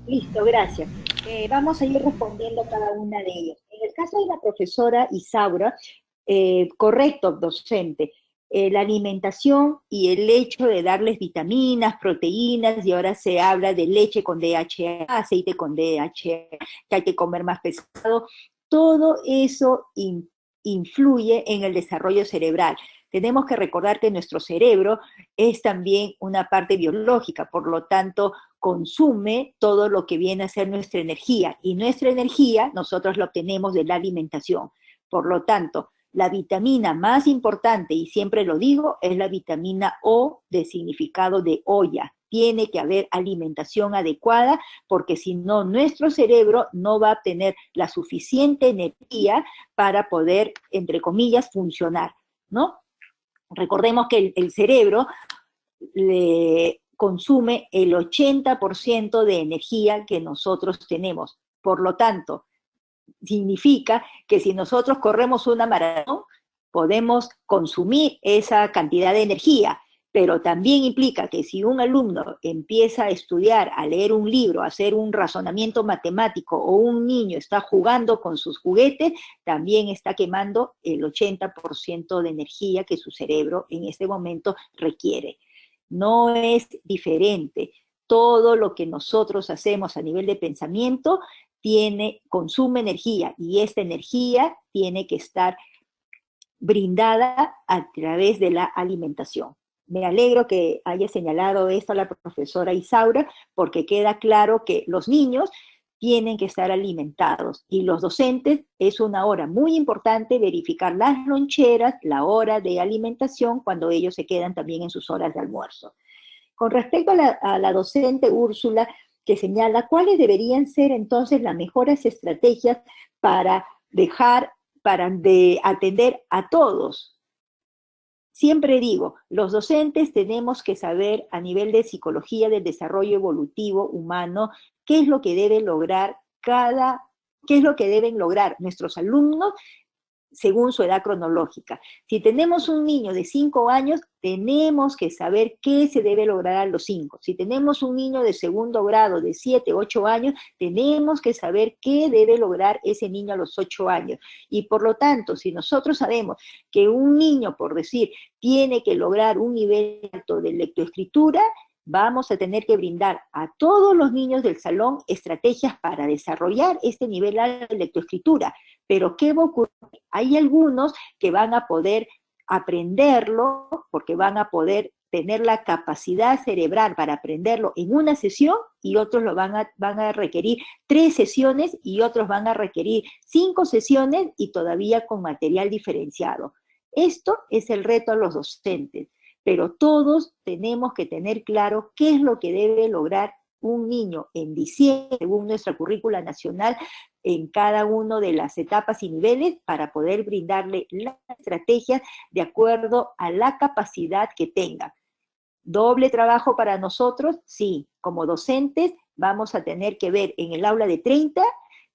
Listo, gracias. Vamos a ir respondiendo cada una de ellas. En el caso de la profesora Isaura, correcto, docente, la alimentación y el hecho de darles vitaminas, proteínas, y ahora se habla de leche con DHA, aceite con DHA, que hay que comer más pesado, todo eso influye en el desarrollo cerebral. Tenemos que recordar que nuestro cerebro es también una parte biológica, por lo tanto, consume todo lo que viene a ser nuestra energía, y nuestra energía nosotros la obtenemos de la alimentación. Por lo tanto, la vitamina más importante, y siempre lo digo, es la vitamina O, de significado de olla. Tiene que haber alimentación adecuada, porque si no, nuestro cerebro no va a tener la suficiente energía para poder, entre comillas, funcionar, ¿no? Recordemos que el cerebro le consume el 80% de energía que nosotros tenemos. Por lo tanto, significa que si nosotros corremos una maratón, podemos consumir esa cantidad de energía, pero también implica que si un alumno empieza a estudiar, a leer un libro, a hacer un razonamiento matemático, o un niño está jugando con sus juguetes, también está quemando el 80% de energía que su cerebro en este momento requiere. No es diferente. Todo lo que nosotros hacemos a nivel de pensamiento consume energía, y esta energía tiene que estar brindada a través de la alimentación. me alegro que haya señalado esto a la profesora Isaura, porque queda claro que los niños tienen que estar alimentados y los docentes es una hora muy importante verificar las loncheras, la hora de alimentación cuando ellos se quedan también en sus horas de almuerzo. Con respecto a la docente Úrsula, que señala cuáles deberían ser entonces las mejores estrategias para atender a todos. Siempre digo, los docentes tenemos que saber a nivel de psicología del desarrollo evolutivo humano qué es lo que debe lograr qué es lo que deben lograr nuestros alumnos según su edad cronológica. Si tenemos un niño de 5 años, tenemos que saber qué se debe lograr a los 5. Si tenemos un niño de segundo grado de 7, 8 años, tenemos que saber qué debe lograr ese niño a los 8 años. Y por lo tanto, si nosotros sabemos que un niño, por decir, tiene que lograr un nivel alto de lectoescritura, vamos a tener que brindar a todos los niños del salón estrategias para desarrollar este nivel alto de lectoescritura. Pero ¿qué va a ocurrir? Hay algunos que van a poder aprenderlo porque van a poder tener la capacidad cerebral para aprenderlo en una sesión y otros lo van a requerir 3 sesiones y otros van a requerir 5 sesiones y todavía con material diferenciado. Esto es el reto a los docentes, pero todos tenemos que tener claro qué es lo que debe lograr un niño en diciembre, según nuestra currícula nacional, en cada una de las etapas y niveles para poder brindarle las estrategias de acuerdo a la capacidad que tenga. ¿Doble trabajo para nosotros? Sí, como docentes vamos a tener que ver en el aula de 30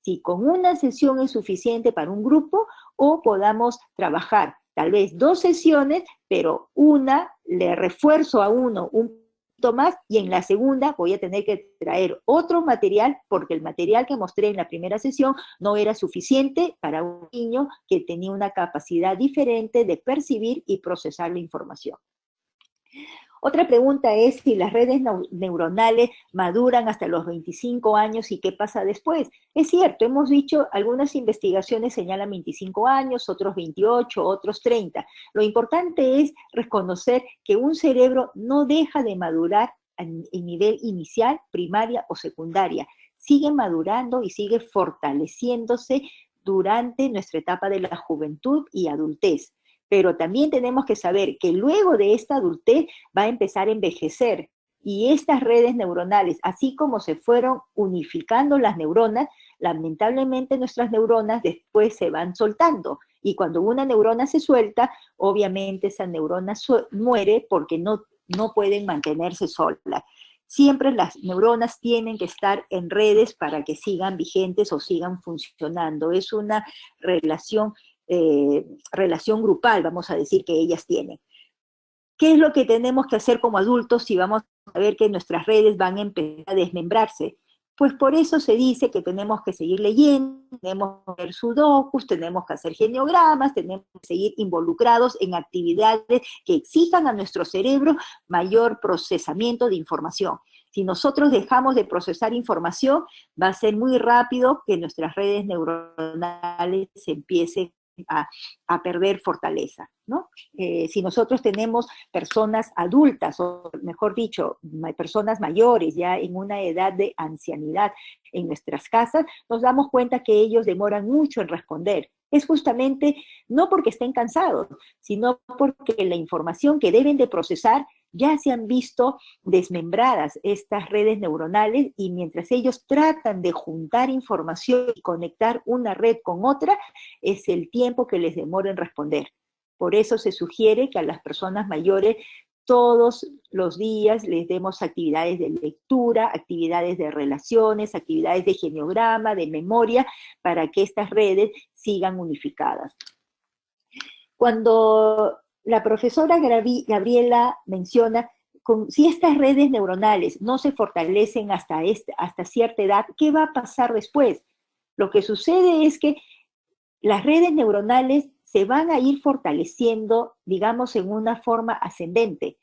si con una sesión es suficiente para un grupo o podamos trabajar tal vez 2 sesiones, pero una le refuerzo a uno un más y en la segunda voy a tener que traer otro material porque el material que mostré en la primera sesión no era suficiente para un niño que tenía una capacidad diferente de percibir y procesar la información. Otra pregunta es si las redes neuronales maduran hasta los 25 años y qué pasa después. Es cierto, hemos dicho, algunas investigaciones señalan 25 años, otros 28, otros 30. Lo importante es reconocer que un cerebro no deja de madurar en nivel inicial, primaria o secundaria. Sigue madurando y sigue fortaleciéndose durante nuestra etapa de la juventud y adultez. Pero también tenemos que saber que luego de esta adultez va a empezar a envejecer y estas redes neuronales, así como se fueron unificando las neuronas, lamentablemente nuestras neuronas después se van soltando y cuando una neurona se suelta, obviamente esa neurona muere porque no pueden mantenerse solas. Siempre las neuronas tienen que estar en redes para que sigan vigentes o sigan funcionando. Es una relación grupal, vamos a decir, que ellas tienen. ¿Qué es lo que tenemos que hacer como adultos si vamos a ver que nuestras redes van a empezar a desmembrarse? Pues por eso se dice que tenemos que seguir leyendo, tenemos que hacer sudokus, tenemos que hacer geniogramas, tenemos que seguir involucrados en actividades que exijan a nuestro cerebro mayor procesamiento de información. Si nosotros dejamos de procesar información, va a ser muy rápido que nuestras redes neuronales se empiecen a perder fortaleza, ¿no? Si nosotros tenemos personas adultas, o mejor dicho, personas mayores, ya en una edad de ancianidad en nuestras casas, nos damos cuenta que ellos demoran mucho en responder. Es justamente no porque estén cansados, sino porque la información que deben de procesar ya se han visto desmembradas estas redes neuronales y mientras ellos tratan de juntar información y conectar una red con otra, es el tiempo que les demora en responder. Por eso se sugiere que a las personas mayores todos los días les demos actividades de lectura, actividades de relaciones, actividades de geniograma, de memoria, para que estas redes sigan unificadas. Cuando la profesora Gabriela menciona, si estas redes neuronales no se fortalecen hasta cierta edad, ¿qué va a pasar después? Lo que sucede es que las redes neuronales se van a ir fortaleciendo, digamos, en una forma ascendente,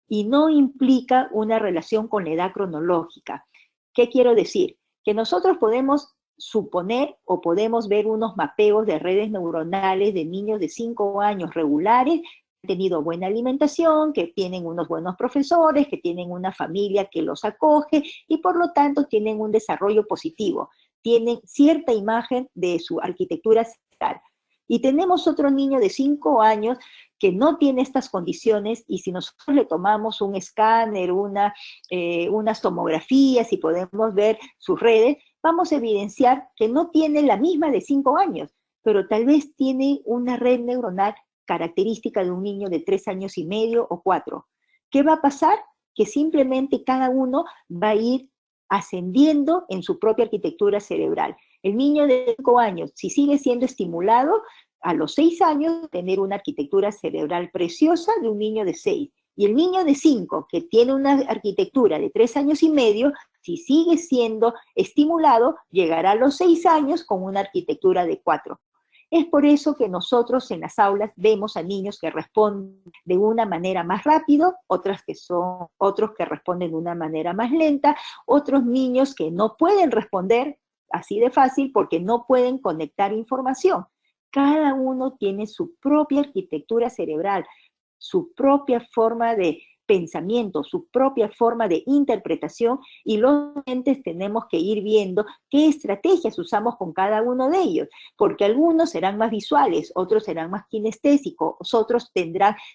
y no implica una relación con la edad cronológica. ¿Qué quiero decir? Que nosotros podemos suponer o podemos ver unos mapeos de redes neuronales de niños de 5 años regulares tenido buena alimentación, que tienen unos buenos profesores, que tienen una familia que los acoge y por lo tanto tienen un desarrollo positivo, tienen cierta imagen de su arquitectura cerebral. Y tenemos otro niño de 5 años que no tiene estas condiciones y si nosotros le tomamos un escáner, unas tomografías y podemos ver sus redes, vamos a evidenciar que no tiene la misma de 5 años, pero tal vez tiene una red neuronal característica de un niño de 3 años y medio o 4. ¿Qué va a pasar? Que simplemente cada uno va a ir ascendiendo en su propia arquitectura cerebral. El niño de 5 años, si sigue siendo estimulado, a los 6 años tener una arquitectura cerebral preciosa de un niño de 6. Y el niño de 5, que tiene una arquitectura de 3 años y medio, si sigue siendo estimulado, llegará a los 6 años con una arquitectura de 4. Es por eso que nosotros en las aulas vemos a niños que responden de una manera más rápido, otros que responden de una manera más lenta, otros niños que no pueden responder así de fácil porque no pueden conectar información. Cada uno tiene su propia arquitectura cerebral, su propia forma de pensamiento, su propia forma de interpretación y los docentes tenemos que ir viendo qué estrategias usamos con cada uno de ellos, porque algunos serán más visuales, otros serán más kinestésicos, otros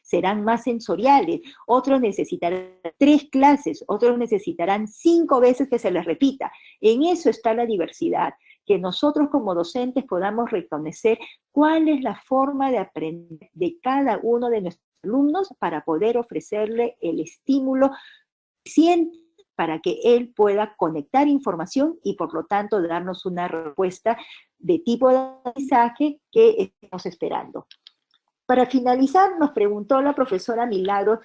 serán más sensoriales, otros necesitarán 3 clases, otros necesitarán 5 veces que se les repita. En eso está la diversidad, que nosotros como docentes podamos reconocer cuál es la forma de aprender de cada uno de nuestros alumnos para poder ofrecerle el estímulo suficiente para que él pueda conectar información y por lo tanto darnos una respuesta de tipo de aprendizaje que estamos esperando. Para finalizar, nos preguntó la profesora Milagros,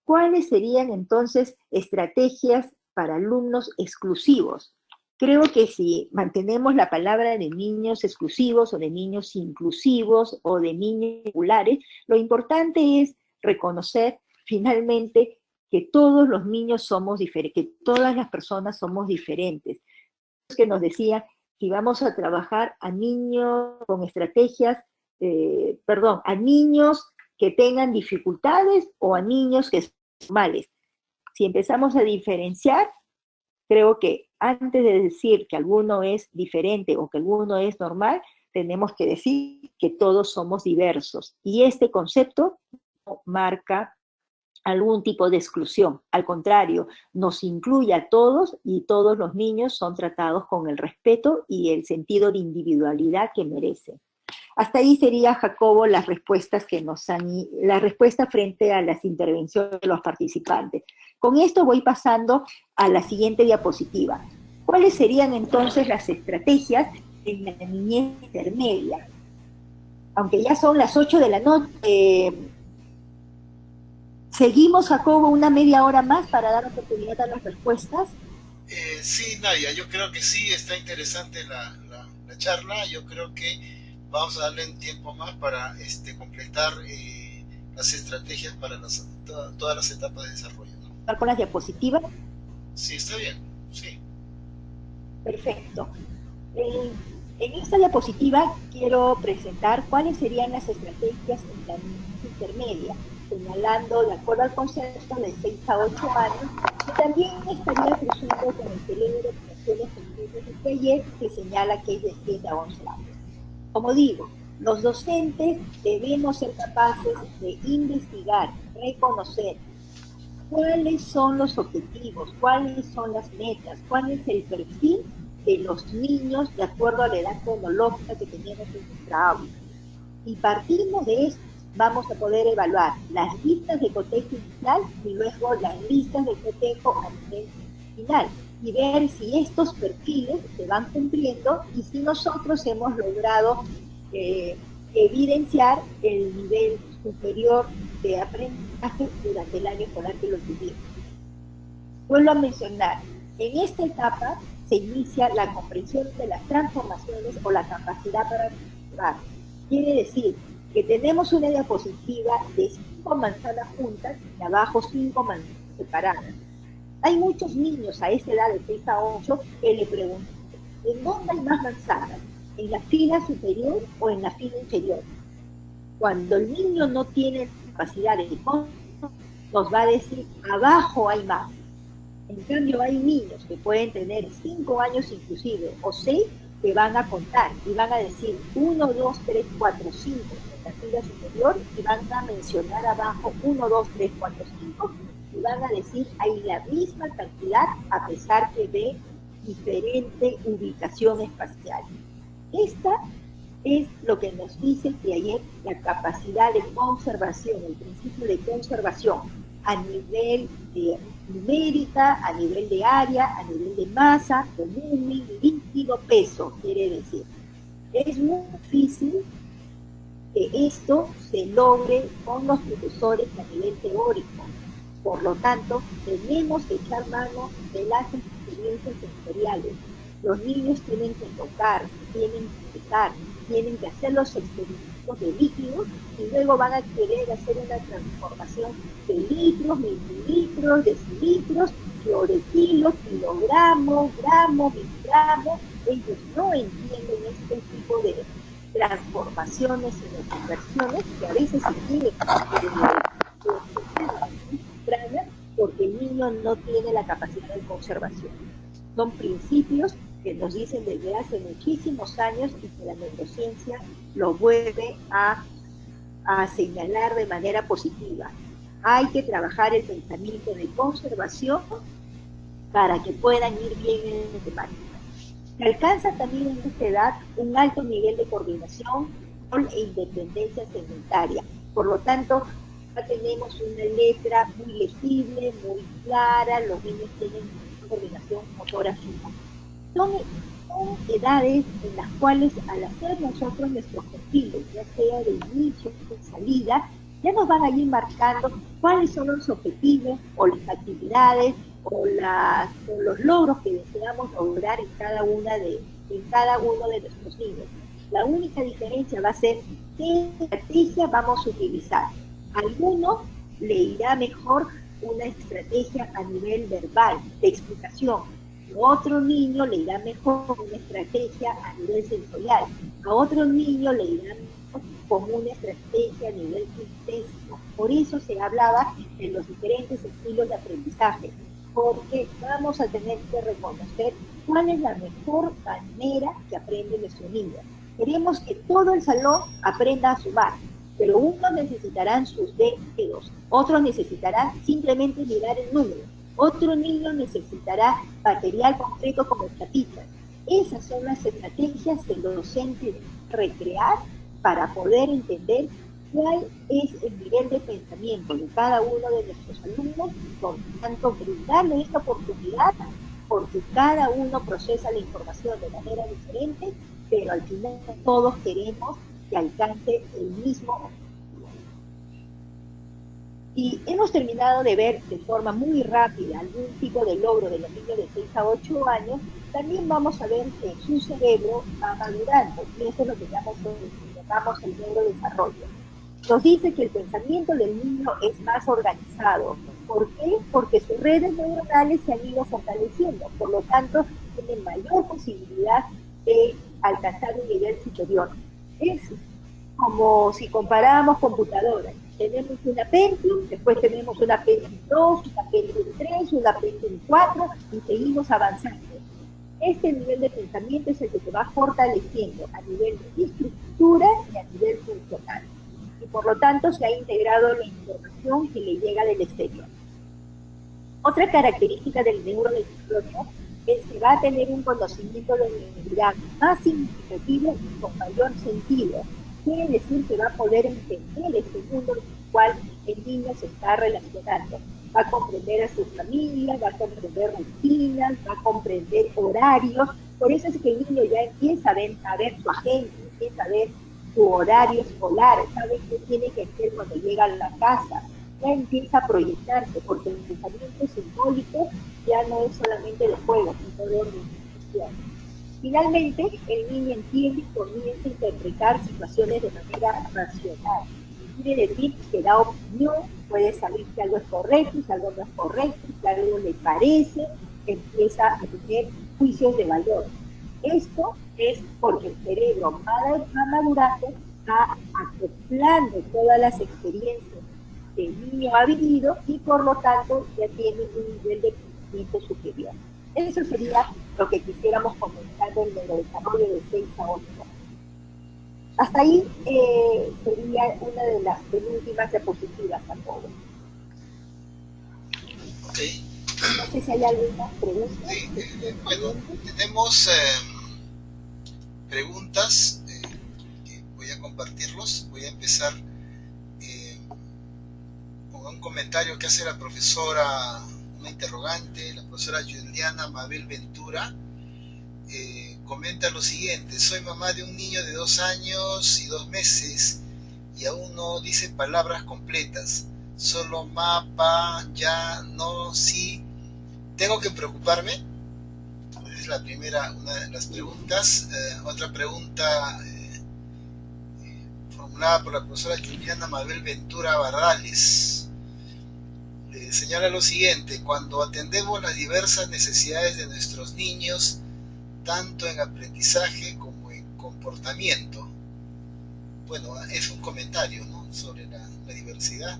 ¿cuáles serían entonces estrategias para alumnos exclusivos? Creo que si mantenemos la palabra de niños exclusivos o de niños inclusivos o de niños regulares, lo importante es reconocer finalmente que todos los niños somos diferentes, que todas las personas somos diferentes. Que nos decían que vamos a trabajar a niños con estrategias, a niños que tengan dificultades o a niños que son normales. Si empezamos a diferenciar, creo que antes de decir que alguno es diferente o que alguno es normal, tenemos que decir que todos somos diversos. Y este concepto no marca algún tipo de exclusión. Al contrario, nos incluye a todos y todos los niños son tratados con el respeto y el sentido de individualidad que merecen. Hasta ahí sería, Jacobo, las respuestas frente a las intervenciones de los participantes. Con esto voy pasando a la siguiente diapositiva. ¿Cuáles serían entonces las estrategias en la niñez intermedia? Aunque ya son las 8 de la noche, ¿seguimos, Jacobo, una media hora más para dar oportunidad a las respuestas? Sí, Nadia, yo creo que sí, está interesante la charla. Yo creo que vamos a darle un tiempo más para completar las estrategias para todas las etapas de desarrollo, ¿no? ¿Con las diapositivas? Sí, está bien, sí. Perfecto. En esta diapositiva quiero presentar cuáles serían las estrategias en la niñez intermedia, señalando, de acuerdo al concepto, de 6 a 8 años, y también estaría cruzando con el periodo de operaciones pendientes de taller que señala que es de 7 a 11 años. Como digo, los docentes debemos ser capaces de investigar, reconocer cuáles son los objetivos, cuáles son las metas, cuál es el perfil de los niños de acuerdo a la edad cronológica que tenemos en nuestra aula. Y partimos de esto, vamos a poder evaluar las listas de cotejo inicial y luego las listas de cotejo a nivel final y ver si estos perfiles se van cumpliendo y si nosotros hemos logrado evidenciar el nivel superior de aprendizaje durante el año escolar que lo tuvimos. Vuelvo a mencionar, en esta etapa se inicia la comprensión de las transformaciones o la capacidad para observar. Quiere decir que tenemos una diapositiva de 5 manzanas juntas y abajo 5 manzanas separadas. Hay muchos niños a esa edad de 6 a 8 que le preguntan, ¿en dónde hay más manzanas? ¿En la fila superior o en la fila inferior? Cuando el niño no tiene capacidad de nos va a decir, abajo hay más. En cambio, hay niños que pueden tener 5 años inclusive, o 6, que van a contar y van a decir 1, 2, 3, 4, 5 en la fila superior y van a mencionar abajo 1, 2, 3, 4, 5 y van a decir hay la misma cantidad a pesar que de diferente ubicación espacial. Esta es lo que nos dice que ayer la capacidad de conservación, el principio de conservación a nivel de numérica, a nivel de área, a nivel de masa, volumen, líquido, peso, quiere decir. Es muy difícil que esto se logre con los profesores a nivel teórico. Por lo tanto, tenemos que echar mano de las experiencias sensoriales. Los niños tienen que tocar, tienen que tocar, tienen que hacer los experimentos de líquidos y luego van a querer hacer una transformación de litros, mililitros, decilitros, kilos, kilogramos, gramos, miligramos. Ellos no entienden este tipo de transformaciones y de conversiones que a veces se tienen extrañas porque el niño no tiene la capacidad de conservación. Son principios que nos dicen desde hace muchísimos años y que la neurociencia lo vuelve a señalar de manera positiva. Hay que trabajar el pensamiento de conservación para que puedan ir bien en matemáticas. Se alcanza también en esta edad un alto nivel de coordinación e independencia segmentaria. Por lo tanto, ya tenemos una letra muy legible, muy clara, los niños tienen coordinación motora fina. Son edades en las cuales al hacer nosotros nuestros perfiles, ya sea de inicio o de salida, ya nos van a ir marcando cuáles son los objetivos o las actividades o los logros que deseamos lograr en cada uno de nuestros niños. La única diferencia va a ser qué estrategia vamos a utilizar. A alguno le irá mejor una estrategia a nivel verbal, de explicación. A otro niño le irá mejor una estrategia a nivel sensorial. A otro niño le irá mejor como una estrategia a nivel kinestésico. Por eso se hablaba de los diferentes estilos de aprendizaje, porque vamos a tener que reconocer cuál es la mejor manera que aprende nuestro niño. Queremos que todo el salón aprenda a sumar, pero unos necesitarán sus dedos, otros necesitarán simplemente mirar el número, otro niño necesitará material concreto como tapitas. Esas son las estrategias que el docente debe recrear para poder entender cuál es el nivel de pensamiento de cada uno de nuestros alumnos, por tanto brindarle esta oportunidad, porque cada uno procesa la información de manera diferente, pero al final todos queremos que alcance el mismo objetivo. Y hemos terminado de ver de forma muy rápida algún tipo de logro de los niños de 6 a 8 años, también vamos a ver que su cerebro va madurando, y eso es lo que llamamos el neurodesarrollo. Nos dice que el pensamiento del niño es más organizado. ¿Por qué? Porque sus redes neuronales se han ido fortaleciendo, por lo tanto, tienen mayor posibilidad de alcanzar un nivel superior. Es como si comparáramos computadoras. Tenemos una Pentium, después tenemos una Pentium 2, una Pentium 3, una Pentium 4 y seguimos avanzando. Este nivel de pensamiento es el que se va fortaleciendo a nivel de estructura y a nivel funcional. Y por lo tanto se ha integrado la información que le llega del exterior. Otra característica del neurodesarrollo es que va a tener un conocimiento de la más significativo y con mayor sentido. Quiere decir que va a poder entender este mundo en el cual el niño se está relacionando. Va a comprender a su familia, va a comprender rutinas, va a comprender horarios. Por eso es que el niño ya empieza a ver su agenda, empieza a ver su horario escolar, sabe qué tiene que hacer cuando llega a la casa. Ya empieza a proyectarse, porque el pensamiento simbólico ya no es solamente de juego, sino de organización. Finalmente, el niño entiende y comienza a interpretar situaciones de manera racional. Quiere decir que da opinión, puede saber si algo es correcto, si algo no es correcto, si algo le parece, empieza a tener juicios de valor. Esto es porque el cerebro va madurando, va acoplando todas las experiencias el niño ha vivido y por lo tanto ya tiene un nivel de conocimiento superior. Eso sería lo que quisiéramos comentar del neurodesarrollo de 6 a 8. Hasta ahí sería una de las penúltimas diapositivas a todos. Ok. No sé si hay alguna pregunta. Sí, bueno, tenemos preguntas que voy a compartirlos. Voy a empezar con un comentario que hace la profesora, una interrogante, la profesora Juliana Mabel Ventura. Comenta lo siguiente: soy mamá de un niño de 2 años y 2 meses y aún no dice palabras completas, solo ma, pa, ya, no, sí. ¿Tengo que preocuparme? Es la primera, una de las preguntas. Otra pregunta formulada por la profesora Juliana Mabel Ventura Barrales. Señala lo siguiente: cuando atendemos las diversas necesidades de nuestros niños, tanto en aprendizaje como en comportamiento. Bueno, es un comentario, ¿no?, sobre la diversidad.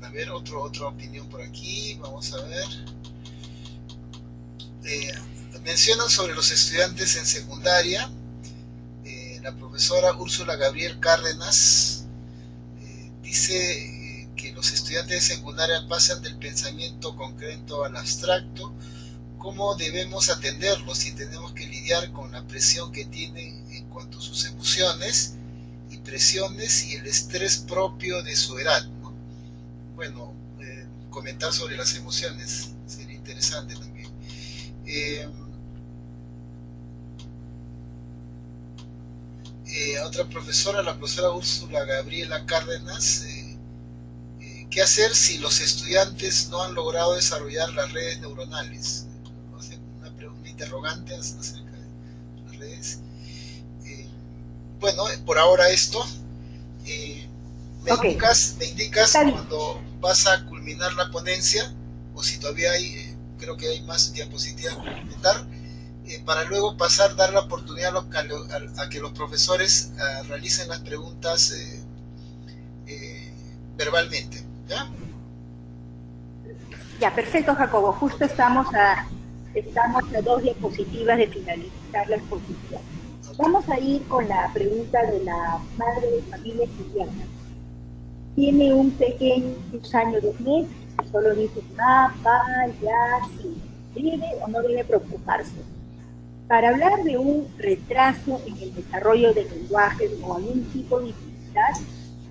A ver, otra opinión por aquí, vamos a ver. Mencionan sobre los estudiantes en secundaria. La profesora Úrsula Gabriel Cárdenas dice que los estudiantes de secundaria pasan del pensamiento concreto al abstracto. ¿Cómo debemos atenderlos si tenemos que lidiar con la presión que tienen en cuanto a sus emociones y presiones y el estrés propio de su edad, ¿no? Bueno, comentar sobre las emociones sería interesante también. Otra profesora, la profesora Úrsula Gabriela Cárdenas, ¿qué hacer si los estudiantes no han logrado desarrollar las redes neuronales? Una interrogante acerca de las redes. Bueno, por ahora esto. Me indicas cuando vas a culminar la ponencia, o si todavía hay, creo que hay más diapositivas para comentar, para luego dar la oportunidad a que los profesores realicen las preguntas verbalmente. ¿Ya? Ya, perfecto, Jacobo. Justo estamos a 2 diapositivas de finalizar la exposición. Vamos a ir con la pregunta de la madre de familia Juliana. Tiene un pequeño, 2 años, 2 meses, solo dice ma, pa, ya, sí. ¿Debe o no debe preocuparse? Para hablar de un retraso en el desarrollo del lenguaje o algún tipo de dificultad,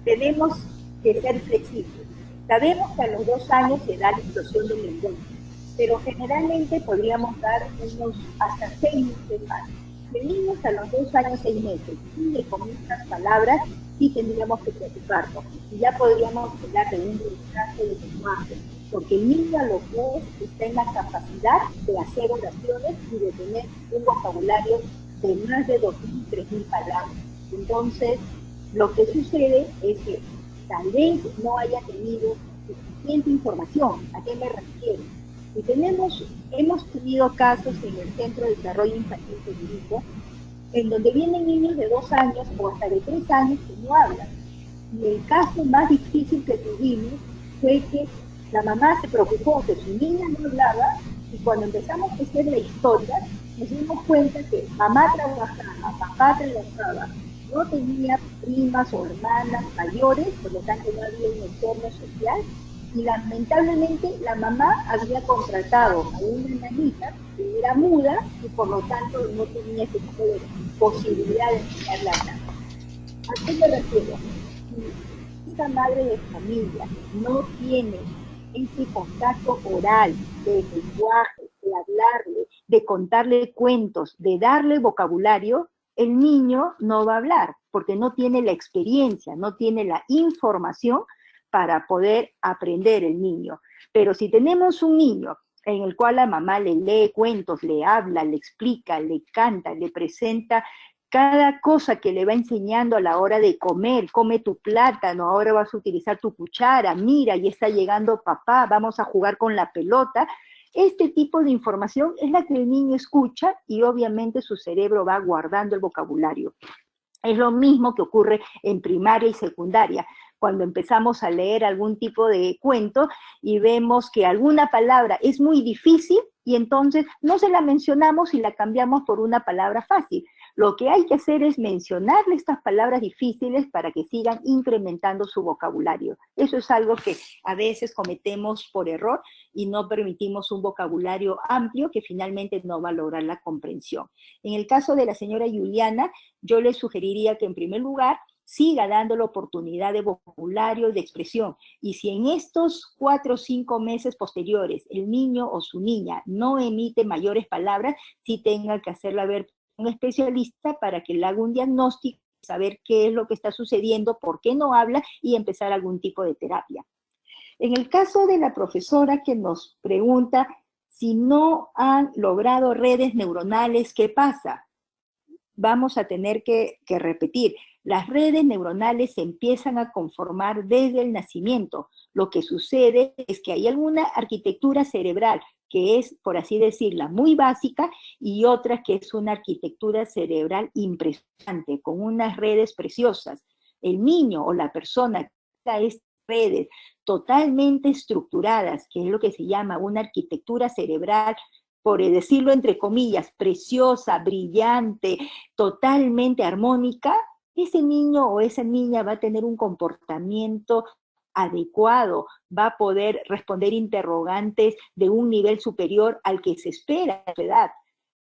tenemos que ser flexibles. Sabemos que a los 2 años se da la explosión del lenguaje, pero generalmente podríamos dar unos hasta 6 meses más. De niños a los 2 años, 6 meses, y con estas palabras, sí tendríamos que preocuparnos. Y ya podríamos hablar de un retraso del lenguaje, porque el niño a los 2 está en la capacidad de hacer oraciones y de tener un vocabulario de más de 2.000, 3.000 palabras. Entonces, lo que sucede es que tal vez no haya tenido suficiente información. ¿A qué me refiero? Y hemos tenido casos en el Centro de Desarrollo Infantil que dirijo, en donde vienen niños de 2 años o hasta de 3 años que no hablan. Y el caso más difícil que tuvimos fue que la mamá se preocupó que su niña no hablaba, y cuando empezamos a hacer la historia, nos dimos cuenta que mamá trabajaba, papá trabajaba, no tenía primas o hermanas mayores, por lo tanto no había un entorno social, y lamentablemente la mamá había contratado a una nanita que era muda y por lo tanto no tenía ese tipo de posibilidad de enseñarla a hablar. ¿A qué me refiero? Si esta madre de familia no tiene ese contacto oral, de lenguaje, de hablarle, de contarle cuentos, de darle vocabulario, el niño no va a hablar, porque no tiene la experiencia, no tiene la información para poder aprender el niño. Pero si tenemos un niño en el cual la mamá le lee cuentos, le habla, le explica, le canta, le presenta cada cosa que le va enseñando a la hora de comer, come tu plátano, ahora vas a utilizar tu cuchara, mira, ya está llegando papá, vamos a jugar con la pelota. Este tipo de información es la que el niño escucha y obviamente su cerebro va guardando el vocabulario. Es lo mismo que ocurre en primaria y secundaria. cuando empezamos a leer algún tipo de cuento y vemos que alguna palabra es muy difícil y entonces no se la mencionamos y la cambiamos por una palabra fácil. Lo que hay que hacer es mencionarle estas palabras difíciles para que sigan incrementando su vocabulario. Eso es algo que a veces cometemos por error y no permitimos un vocabulario amplio que finalmente no va a lograr la comprensión. En el caso de la señora Juliana, yo le sugeriría que en primer lugar siga dando la oportunidad de vocabulario y de expresión. Y si en estos 4 o 5 meses posteriores el niño o su niña no emite mayores palabras, sí tenga que hacerla ver un especialista para que le haga un diagnóstico, saber qué es lo que está sucediendo, por qué no habla y empezar algún tipo de terapia. En el caso de la profesora que nos pregunta si no han logrado redes neuronales, ¿qué pasa? Vamos a tener que repetir. Las redes neuronales se empiezan a conformar desde el nacimiento. Lo que sucede es que hay alguna arquitectura cerebral que es, por así decirla, muy básica, y otra que es una arquitectura cerebral impresionante, con unas redes preciosas. El niño o la persona que está en estas redes totalmente estructuradas, que es lo que se llama una arquitectura cerebral, por decirlo entre comillas, preciosa, brillante, totalmente armónica, ese niño o esa niña va a tener un comportamiento adecuado, va a poder responder interrogantes de un nivel superior al que se espera a su edad.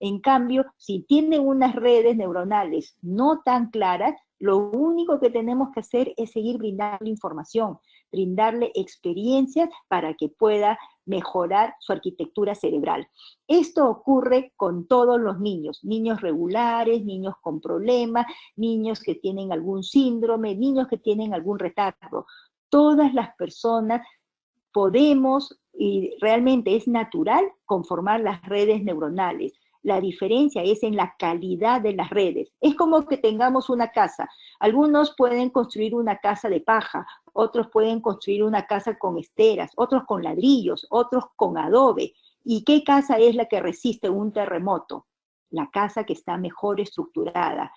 En cambio, si tiene unas redes neuronales no tan claras, lo único que tenemos que hacer es seguir brindando información, brindarle experiencias para que pueda mejorar su arquitectura cerebral. Esto ocurre con todos los niños, niños regulares, niños con problemas, niños que tienen algún síndrome, niños que tienen algún retardo. Todas las personas podemos, y realmente es natural, conformar las redes neuronales. La diferencia es en la calidad de las redes. Es como que tengamos una casa. Algunos pueden construir una casa de paja, otros pueden construir una casa con esteras, otros con ladrillos, otros con adobe. ¿Y qué casa es la que resiste un terremoto? La casa que está mejor estructurada.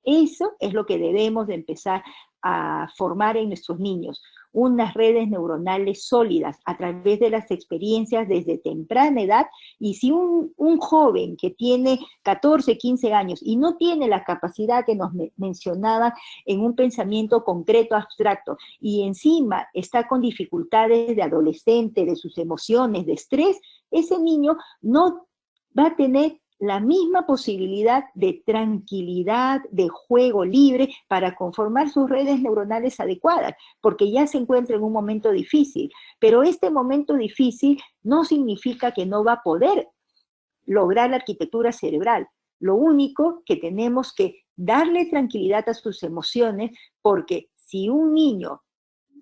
Eso es lo que debemos de empezar a formar en nuestros niños, unas redes neuronales sólidas a través de las experiencias desde temprana edad. Y si un joven que tiene 14, 15 años y no tiene la capacidad que nos mencionaban en un pensamiento concreto, abstracto, y encima está con dificultades de adolescente, de sus emociones, de estrés, ese niño no va a tener la misma posibilidad de tranquilidad, de juego libre para conformar sus redes neuronales adecuadas, porque ya se encuentra en un momento difícil. Pero este momento difícil no significa que no va a poder lograr la arquitectura cerebral. Lo único que tenemos que darle tranquilidad a sus emociones, porque si un niño,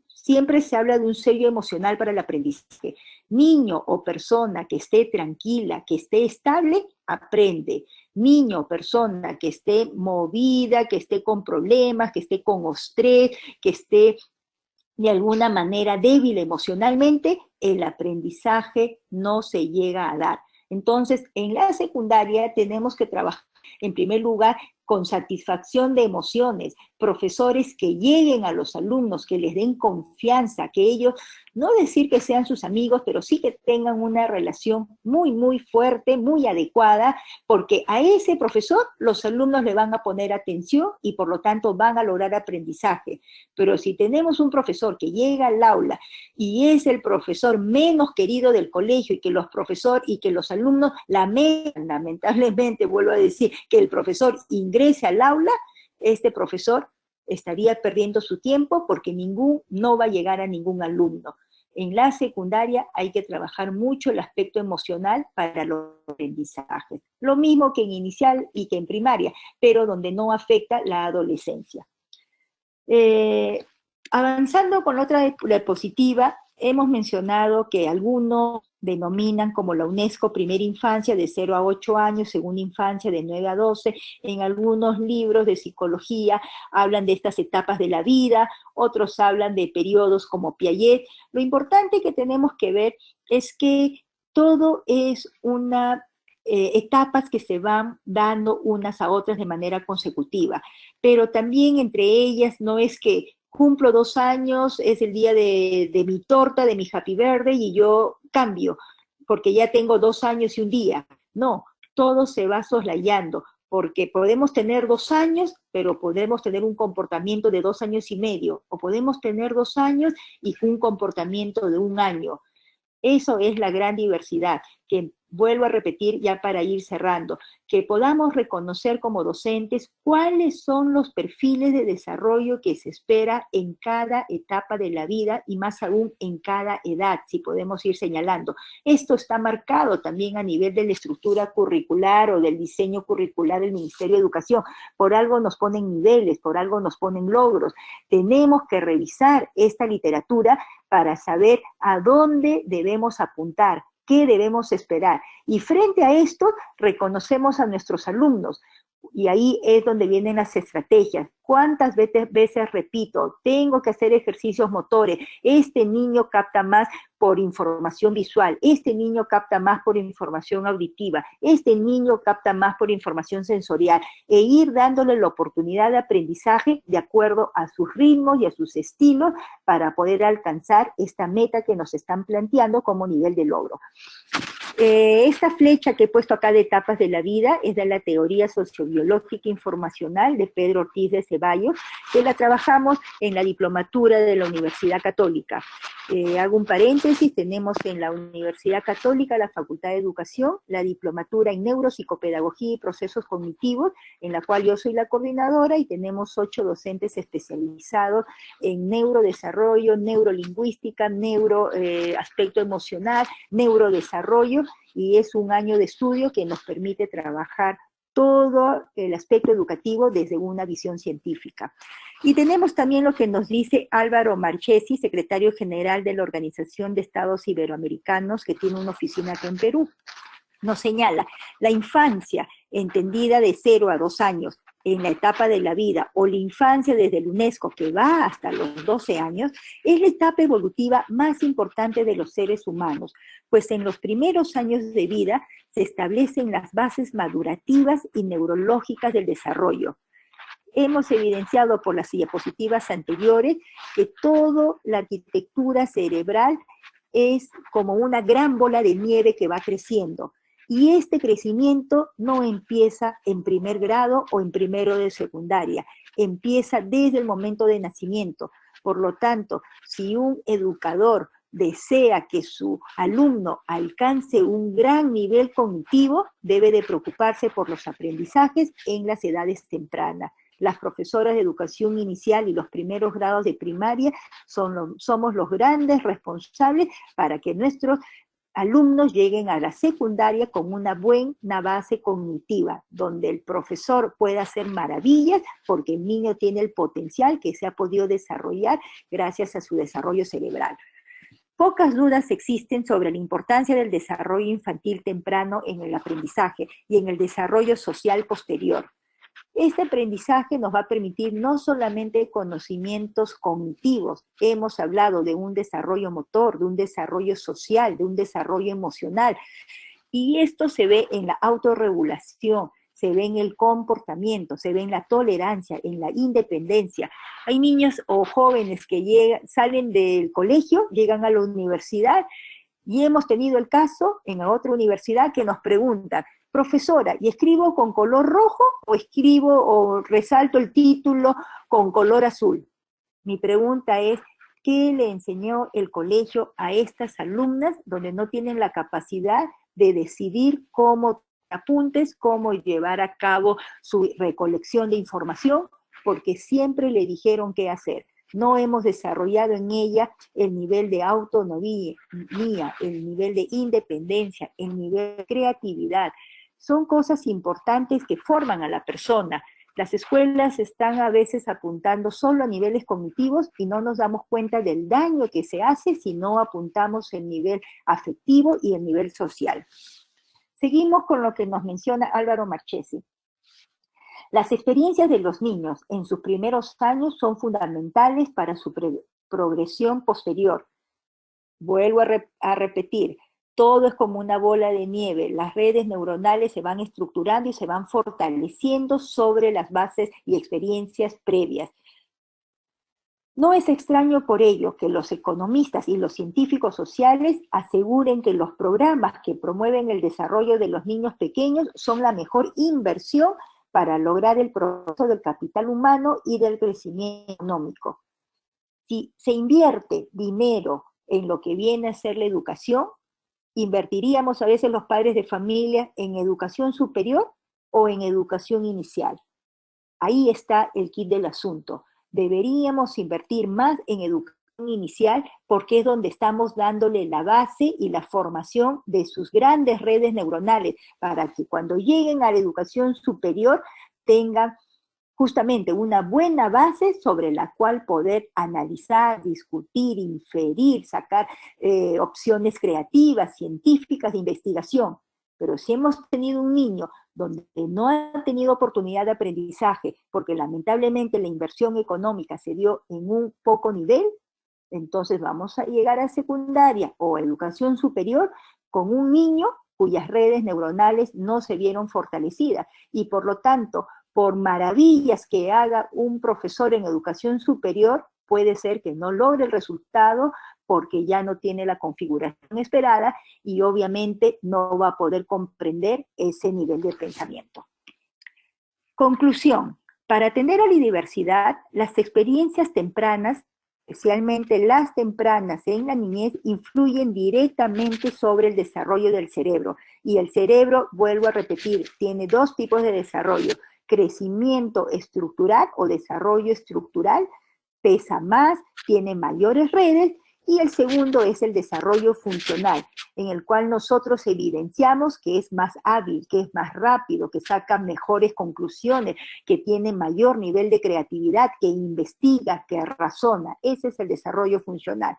siempre se habla de un sello emocional para el aprendizaje, niño o persona que esté tranquila, que esté estable, aprende. Niño o persona que esté movida, que esté con problemas, que esté con estrés, que esté de alguna manera débil emocionalmente, el aprendizaje no se llega a dar. Entonces, en la secundaria tenemos que trabajar, en primer lugar, con satisfacción de emociones, profesores que lleguen a los alumnos, que les den confianza, que ellos, no decir que sean sus amigos, pero sí que tengan una relación muy, muy fuerte, muy adecuada, porque a ese profesor los alumnos le van a poner atención y por lo tanto van a lograr aprendizaje. Pero si tenemos un profesor que llega al aula y es el profesor menos querido del colegio y que los profesores y que los alumnos lamentablemente, vuelvo a decir, que el profesor ingrese al aula, este profesor estaría perdiendo su tiempo porque no va a llegar a ningún alumno. En la secundaria hay que trabajar mucho el aspecto emocional para los aprendizajes. Lo mismo que en inicial y que en primaria, pero donde no afecta la adolescencia. Avanzando con otra diapositiva, hemos mencionado que algunos denominan como la UNESCO primera infancia de 0 a 8 años, segunda infancia de 9 a 12. En algunos libros de psicología hablan de estas etapas de la vida, otros hablan de periodos como Piaget. Lo importante que tenemos que ver es que todo es etapas que se van dando unas a otras de manera consecutiva, pero también entre ellas no es que cumplo 2 años, es el día de mi torta, de mi happy birthday, y yo cambio, porque ya tengo 2 años y un día. No, todo se va soslayando, porque podemos tener 2 años, pero podemos tener un comportamiento de 2 años y medio, o podemos tener 2 años y un comportamiento de 1 año. Eso es la gran diversidad, que vuelvo a repetir ya para ir cerrando, que podamos reconocer como docentes cuáles son los perfiles de desarrollo que se espera en cada etapa de la vida y más aún en cada edad, si podemos ir señalando. Esto está marcado también a nivel de la estructura curricular o del diseño curricular del Ministerio de Educación. Por algo nos ponen niveles, por algo nos ponen logros. Tenemos que revisar esta literatura para saber a dónde debemos apuntar, qué debemos esperar. Y frente a esto, reconocemos a nuestros alumnos. Y ahí es donde vienen las estrategias. ¿Cuántas veces repito? Tengo que hacer ejercicios motores. Este niño capta más por información visual. Este niño capta más por información auditiva. Este niño capta más por información sensorial. E ir dándole la oportunidad de aprendizaje de acuerdo a sus ritmos y a sus estilos para poder alcanzar esta meta que nos están planteando como nivel de logro. Esta flecha que he puesto acá de etapas de la vida es de la teoría sociobiológica informacional de Pedro Ortiz de Ceballos, que la trabajamos en la diplomatura de la Universidad Católica. Hago un paréntesis, tenemos en la Universidad Católica la Facultad de Educación, la diplomatura en Neuropsicopedagogía y Procesos Cognitivos, en la cual yo soy la coordinadora, y tenemos 8 docentes especializados en neurodesarrollo, neurolingüística, aspecto emocional, neurodesarrollo, y es un año de estudio que nos permite trabajar todo el aspecto educativo desde una visión científica. Y tenemos también lo que nos dice Álvaro Marchesi, secretario general de la Organización de Estados Iberoamericanos, que tiene una oficina acá en Perú. Nos señala, la infancia, entendida de 0 a 2 años, en la etapa de la vida, o la infancia desde el UNESCO, que va hasta los 12 años, es la etapa evolutiva más importante de los seres humanos, pues en los primeros años de vida se establecen las bases madurativas y neurológicas del desarrollo. Hemos evidenciado por las diapositivas anteriores que toda la arquitectura cerebral es como una gran bola de nieve que va creciendo. Y este crecimiento no empieza en primer grado o en primero de secundaria, empieza desde el momento de nacimiento. Por lo tanto, si un educador desea que su alumno alcance un gran nivel cognitivo, debe de preocuparse por los aprendizajes en las edades tempranas. Las profesoras de educación inicial y los primeros grados de primaria somos los grandes responsables para que nuestros alumnos lleguen a la secundaria con una buena base cognitiva, donde el profesor pueda hacer maravillas porque el niño tiene el potencial que se ha podido desarrollar gracias a su desarrollo cerebral. Pocas dudas existen sobre la importancia del desarrollo infantil temprano en el aprendizaje y en el desarrollo social posterior. Este aprendizaje nos va a permitir no solamente conocimientos cognitivos, hemos hablado de un desarrollo motor, de un desarrollo social, de un desarrollo emocional, y esto se ve en la autorregulación, se ve en el comportamiento, se ve en la tolerancia, en la independencia. Hay niños o jóvenes que salen del colegio, llegan a la universidad, y hemos tenido el caso en otra universidad que nos preguntan, profesora, ¿y escribo con color rojo o escribo o resalto el título con color azul? Mi pregunta es, ¿qué le enseñó el colegio a estas alumnas donde no tienen la capacidad de decidir cómo apuntes, cómo llevar a cabo su recolección de información? Porque siempre le dijeron qué hacer. No hemos desarrollado en ella el nivel de autonomía, el nivel de independencia, el nivel de creatividad. Son cosas importantes que forman a la persona. Las escuelas están a veces apuntando solo a niveles cognitivos y no nos damos cuenta del daño que se hace si no apuntamos el nivel afectivo y el nivel social. Seguimos con lo que nos menciona Álvaro Marchesi. Las experiencias de los niños en sus primeros años son fundamentales para su progresión posterior. Vuelvo a repetir, todo es como una bola de nieve, las redes neuronales se van estructurando y se van fortaleciendo sobre las bases y experiencias previas. No es extraño por ello que los economistas y los científicos sociales aseguren que los programas que promueven el desarrollo de los niños pequeños son la mejor inversión para lograr el progreso del capital humano y del crecimiento económico. Si se invierte dinero en lo que viene a ser la educación, invertiríamos a veces los padres de familia en educación superior o en educación inicial. Ahí está el kit del asunto. Deberíamos invertir más en educación inicial porque es donde estamos dándole la base y la formación de sus grandes redes neuronales para que cuando lleguen a la educación superior tengan justamente una buena base sobre la cual poder analizar, discutir, inferir, sacar opciones creativas, científicas de investigación. Pero si hemos tenido un niño donde no ha tenido oportunidad de aprendizaje, porque lamentablemente la inversión económica se dio en un poco nivel, entonces vamos a llegar a secundaria o educación superior con un niño cuyas redes neuronales no se vieron fortalecidas. Y por lo tanto, por maravillas que haga un profesor en educación superior, puede ser que no logre el resultado porque ya no tiene la configuración esperada y obviamente no va a poder comprender ese nivel de pensamiento. Conclusión. Para atender a la diversidad, las experiencias tempranas, especialmente las tempranas en la niñez, influyen directamente sobre el desarrollo del cerebro. Y el cerebro, vuelvo a repetir, tiene dos tipos de desarrollo: crecimiento estructural o desarrollo estructural, pesa más, tiene mayores redes, y el segundo es el desarrollo funcional, en el cual nosotros evidenciamos que es más hábil, que es más rápido, que saca mejores conclusiones, que tiene mayor nivel de creatividad, que investiga, que razona. Ese es el desarrollo funcional.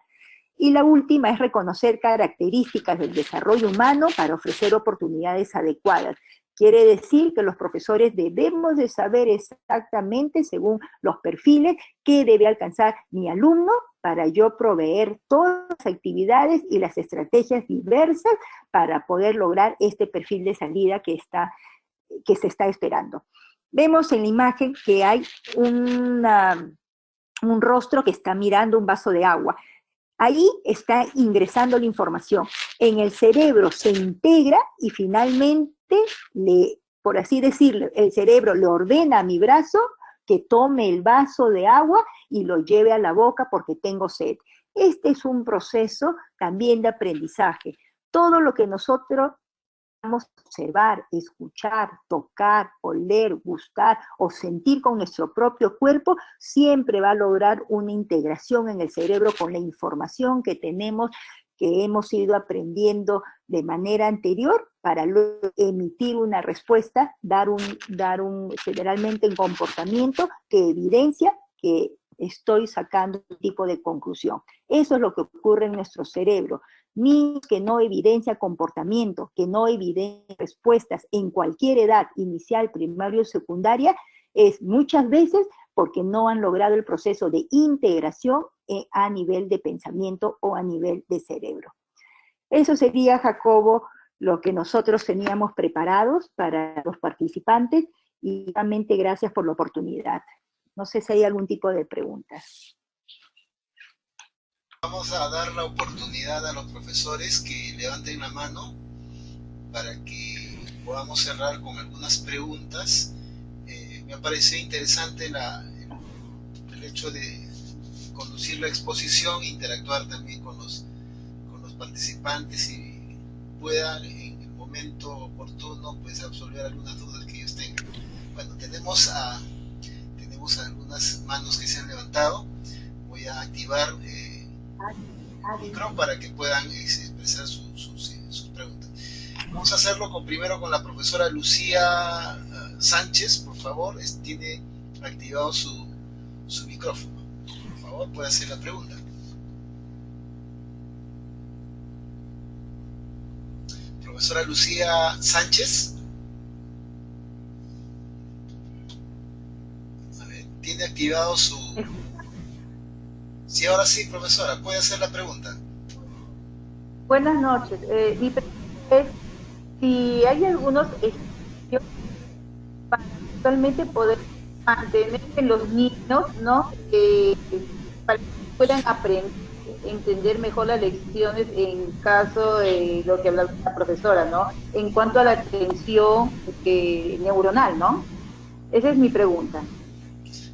Y la última es reconocer características del desarrollo humano para ofrecer oportunidades adecuadas. Quiere decir que los profesores debemos de saber exactamente, según los perfiles, qué debe alcanzar mi alumno para yo proveer todas las actividades y las estrategias diversas para poder lograr este perfil de salida que se está esperando. Vemos en la imagen que hay un rostro que está mirando un vaso de agua. Ahí está ingresando la información. En el cerebro se integra y finalmente, por así decirlo, el cerebro le ordena a mi brazo que tome el vaso de agua y lo lleve a la boca porque tengo sed. Este es un proceso también de aprendizaje. Todo lo que nosotros vamos a observar, escuchar, tocar, oler, gustar o sentir con nuestro propio cuerpo, siempre va a lograr una integración en el cerebro con la información que tenemos, que hemos ido aprendiendo de manera anterior para luego emitir una respuesta, dar generalmente un comportamiento que evidencia que estoy sacando un tipo de conclusión. Eso es lo que ocurre en nuestro cerebro. Niños que no evidencia comportamiento, que no evidencia respuestas en cualquier edad, inicial, primaria o secundaria, es muchas veces porque no han logrado el proceso de integración a nivel de pensamiento o a nivel de cerebro. Eso sería, Jacobo, lo que nosotros teníamos preparados para los participantes y realmente gracias por la oportunidad. No sé si hay algún tipo de preguntas. Vamos a dar la oportunidad a los profesores que levanten la mano para que podamos cerrar con algunas preguntas. Me ha parecido interesante el hecho de conducir la exposición, interactuar también con los participantes y puedan en el momento oportuno pues absolver algunas dudas que ellos tengan. Bueno, tenemos algunas manos que se han levantado. Voy a activar el micrófono para que puedan expresar sus preguntas. Vamos a hacerlo primero con la profesora Lucía Sánchez, por favor. Tiene activado su micrófono. Por favor, puede hacer la pregunta. Profesora Lucía Sánchez. A ver, tiene activado su... Sí, ahora sí, profesora, puede hacer la pregunta. Buenas noches. Mi pregunta es si hay algunos estudios para actualmente poder mantener en los niños, ¿no? para que puedan aprender, entender mejor las lecciones en caso de lo que hablaba la profesora, ¿no? En cuanto a la atención neuronal, ¿no? Esa es mi pregunta.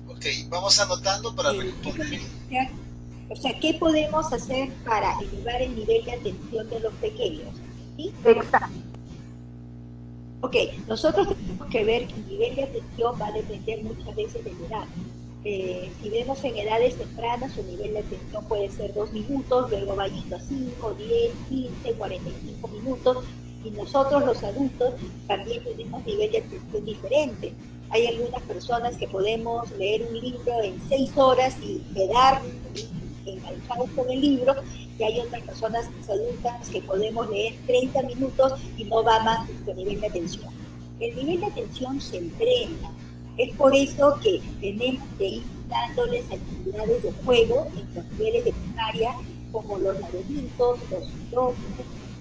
Ok, vamos anotando para responder. O sea, ¿qué podemos hacer para elevar el nivel de atención de los pequeños? ¿Sí? Exacto. Ok, nosotros tenemos que ver que el nivel de atención va a depender muchas veces de la edad. Si vemos en edades tempranas, su nivel de atención puede ser 2 minutos, luego va yendo a 5, 10, 15, 45 minutos, y nosotros los adultos también tenemos nivel de atención diferente. Hay algunas personas que podemos leer un libro en 6 horas y quedar enganchados con el libro, y hay otras personas adultas que podemos leer 30 minutos y no va más nuestro nivel de atención. El nivel de atención se entrena. Es por eso que tenemos que ir dándoles actividades de juego en los niveles de primaria, como los laberintos, los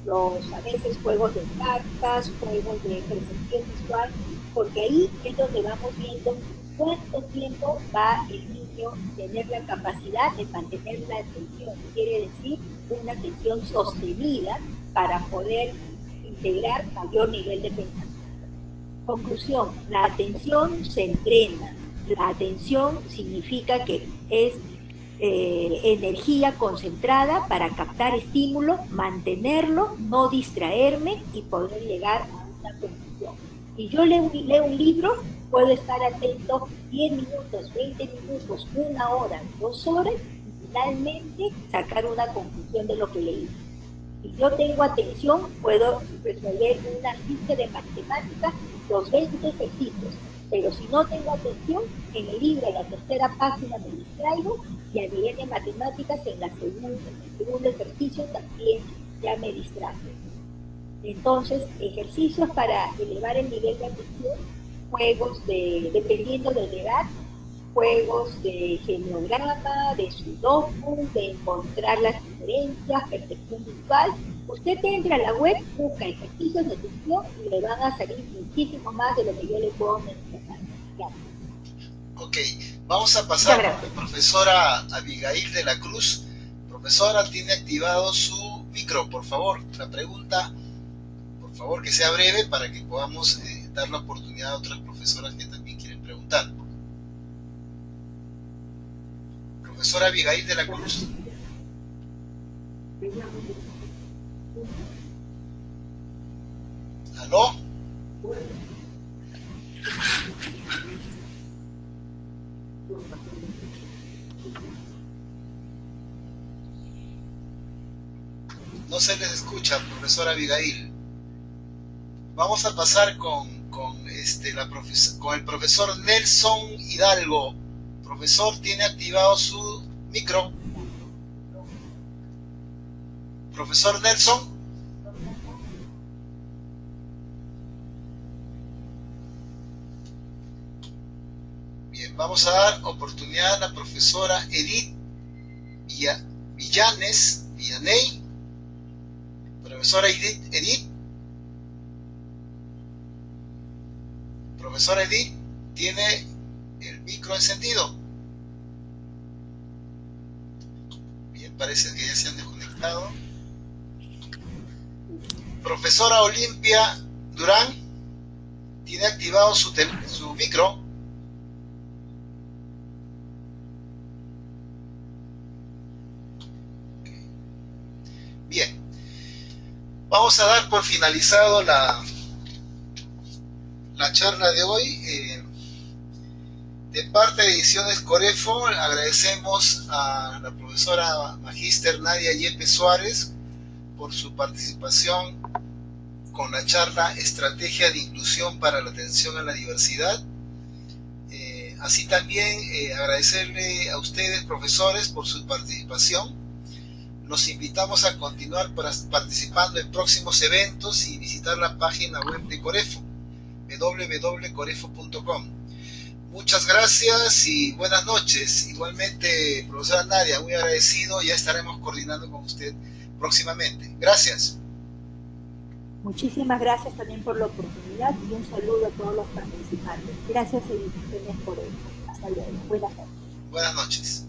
sudokus, a veces juegos de cartas, juegos de percepción visual, porque ahí es donde vamos viendo cuánto tiempo va el niño a tener la capacidad de mantener la atención. Quiere decir una atención sostenida para poder integrar mayor nivel de pensamiento. Conclusión, la atención se entrena. La atención significa que es energía concentrada para captar estímulo, mantenerlo, no distraerme y poder llegar a una conclusión. Si yo leo un libro, puedo estar atento 10 minutos, 20 minutos, 1 hora, 2 horas, y finalmente sacar una conclusión de lo que leí. Si yo tengo atención, puedo resolver una lista de matemáticas, los 20 ejercicios. Pero si no tengo atención, en el libro, en la tercera página me distraigo, y a nivel de matemáticas, en el segundo ejercicio también ya me distraigo. Entonces, ejercicios para elevar el nivel de atención, juegos dependiendo de la edad, juegos de genograma, de sudoku, de encontrar las diferencias, percepción visual. Usted entra a la web, busca ejercicios de atención y le van a salir muchísimo más de lo que yo le puedo mencionar. Ok, vamos a pasar con la profesora Abigail de la Cruz. Profesora, tiene activado su micro, por favor. La pregunta, por favor, que sea breve para que podamos dar la oportunidad a otras profesoras que también quieren preguntar. Profesora Abigail de la Cruz. ¿Aló? No se les escucha, profesora Abigail. Vamos a pasar con el profesor Nelson Hidalgo. Profesor, tiene activado su micro. Profesor Nelson. Bien, vamos a dar oportunidad a la profesora Edith Villaney. Profesora Edith. Profesora Edith, ¿tiene el micro encendido? Bien, parece que ya se han desconectado. Profesora Olimpia Durán, ¿tiene activado su micro? Bien, vamos a dar por finalizado la charla de hoy. De parte de Ediciones Corefo, agradecemos a la profesora magíster Nadia Yepes Suárez por su participación con la charla Estrategia de Inclusión para la Atención a la Diversidad. Así también agradecerle a ustedes, profesores, por su participación. Los invitamos a continuar participando en próximos eventos y visitar la página web de Corefo, www.corefo.com. Muchas gracias y buenas noches. Igualmente, profesora Nadia, muy agradecido. Ya estaremos coordinando con usted próximamente. Gracias. Muchísimas gracias también por la oportunidad y un saludo a todos los participantes. Gracias y por eso. Hasta luego. Buenas noches. Buenas noches.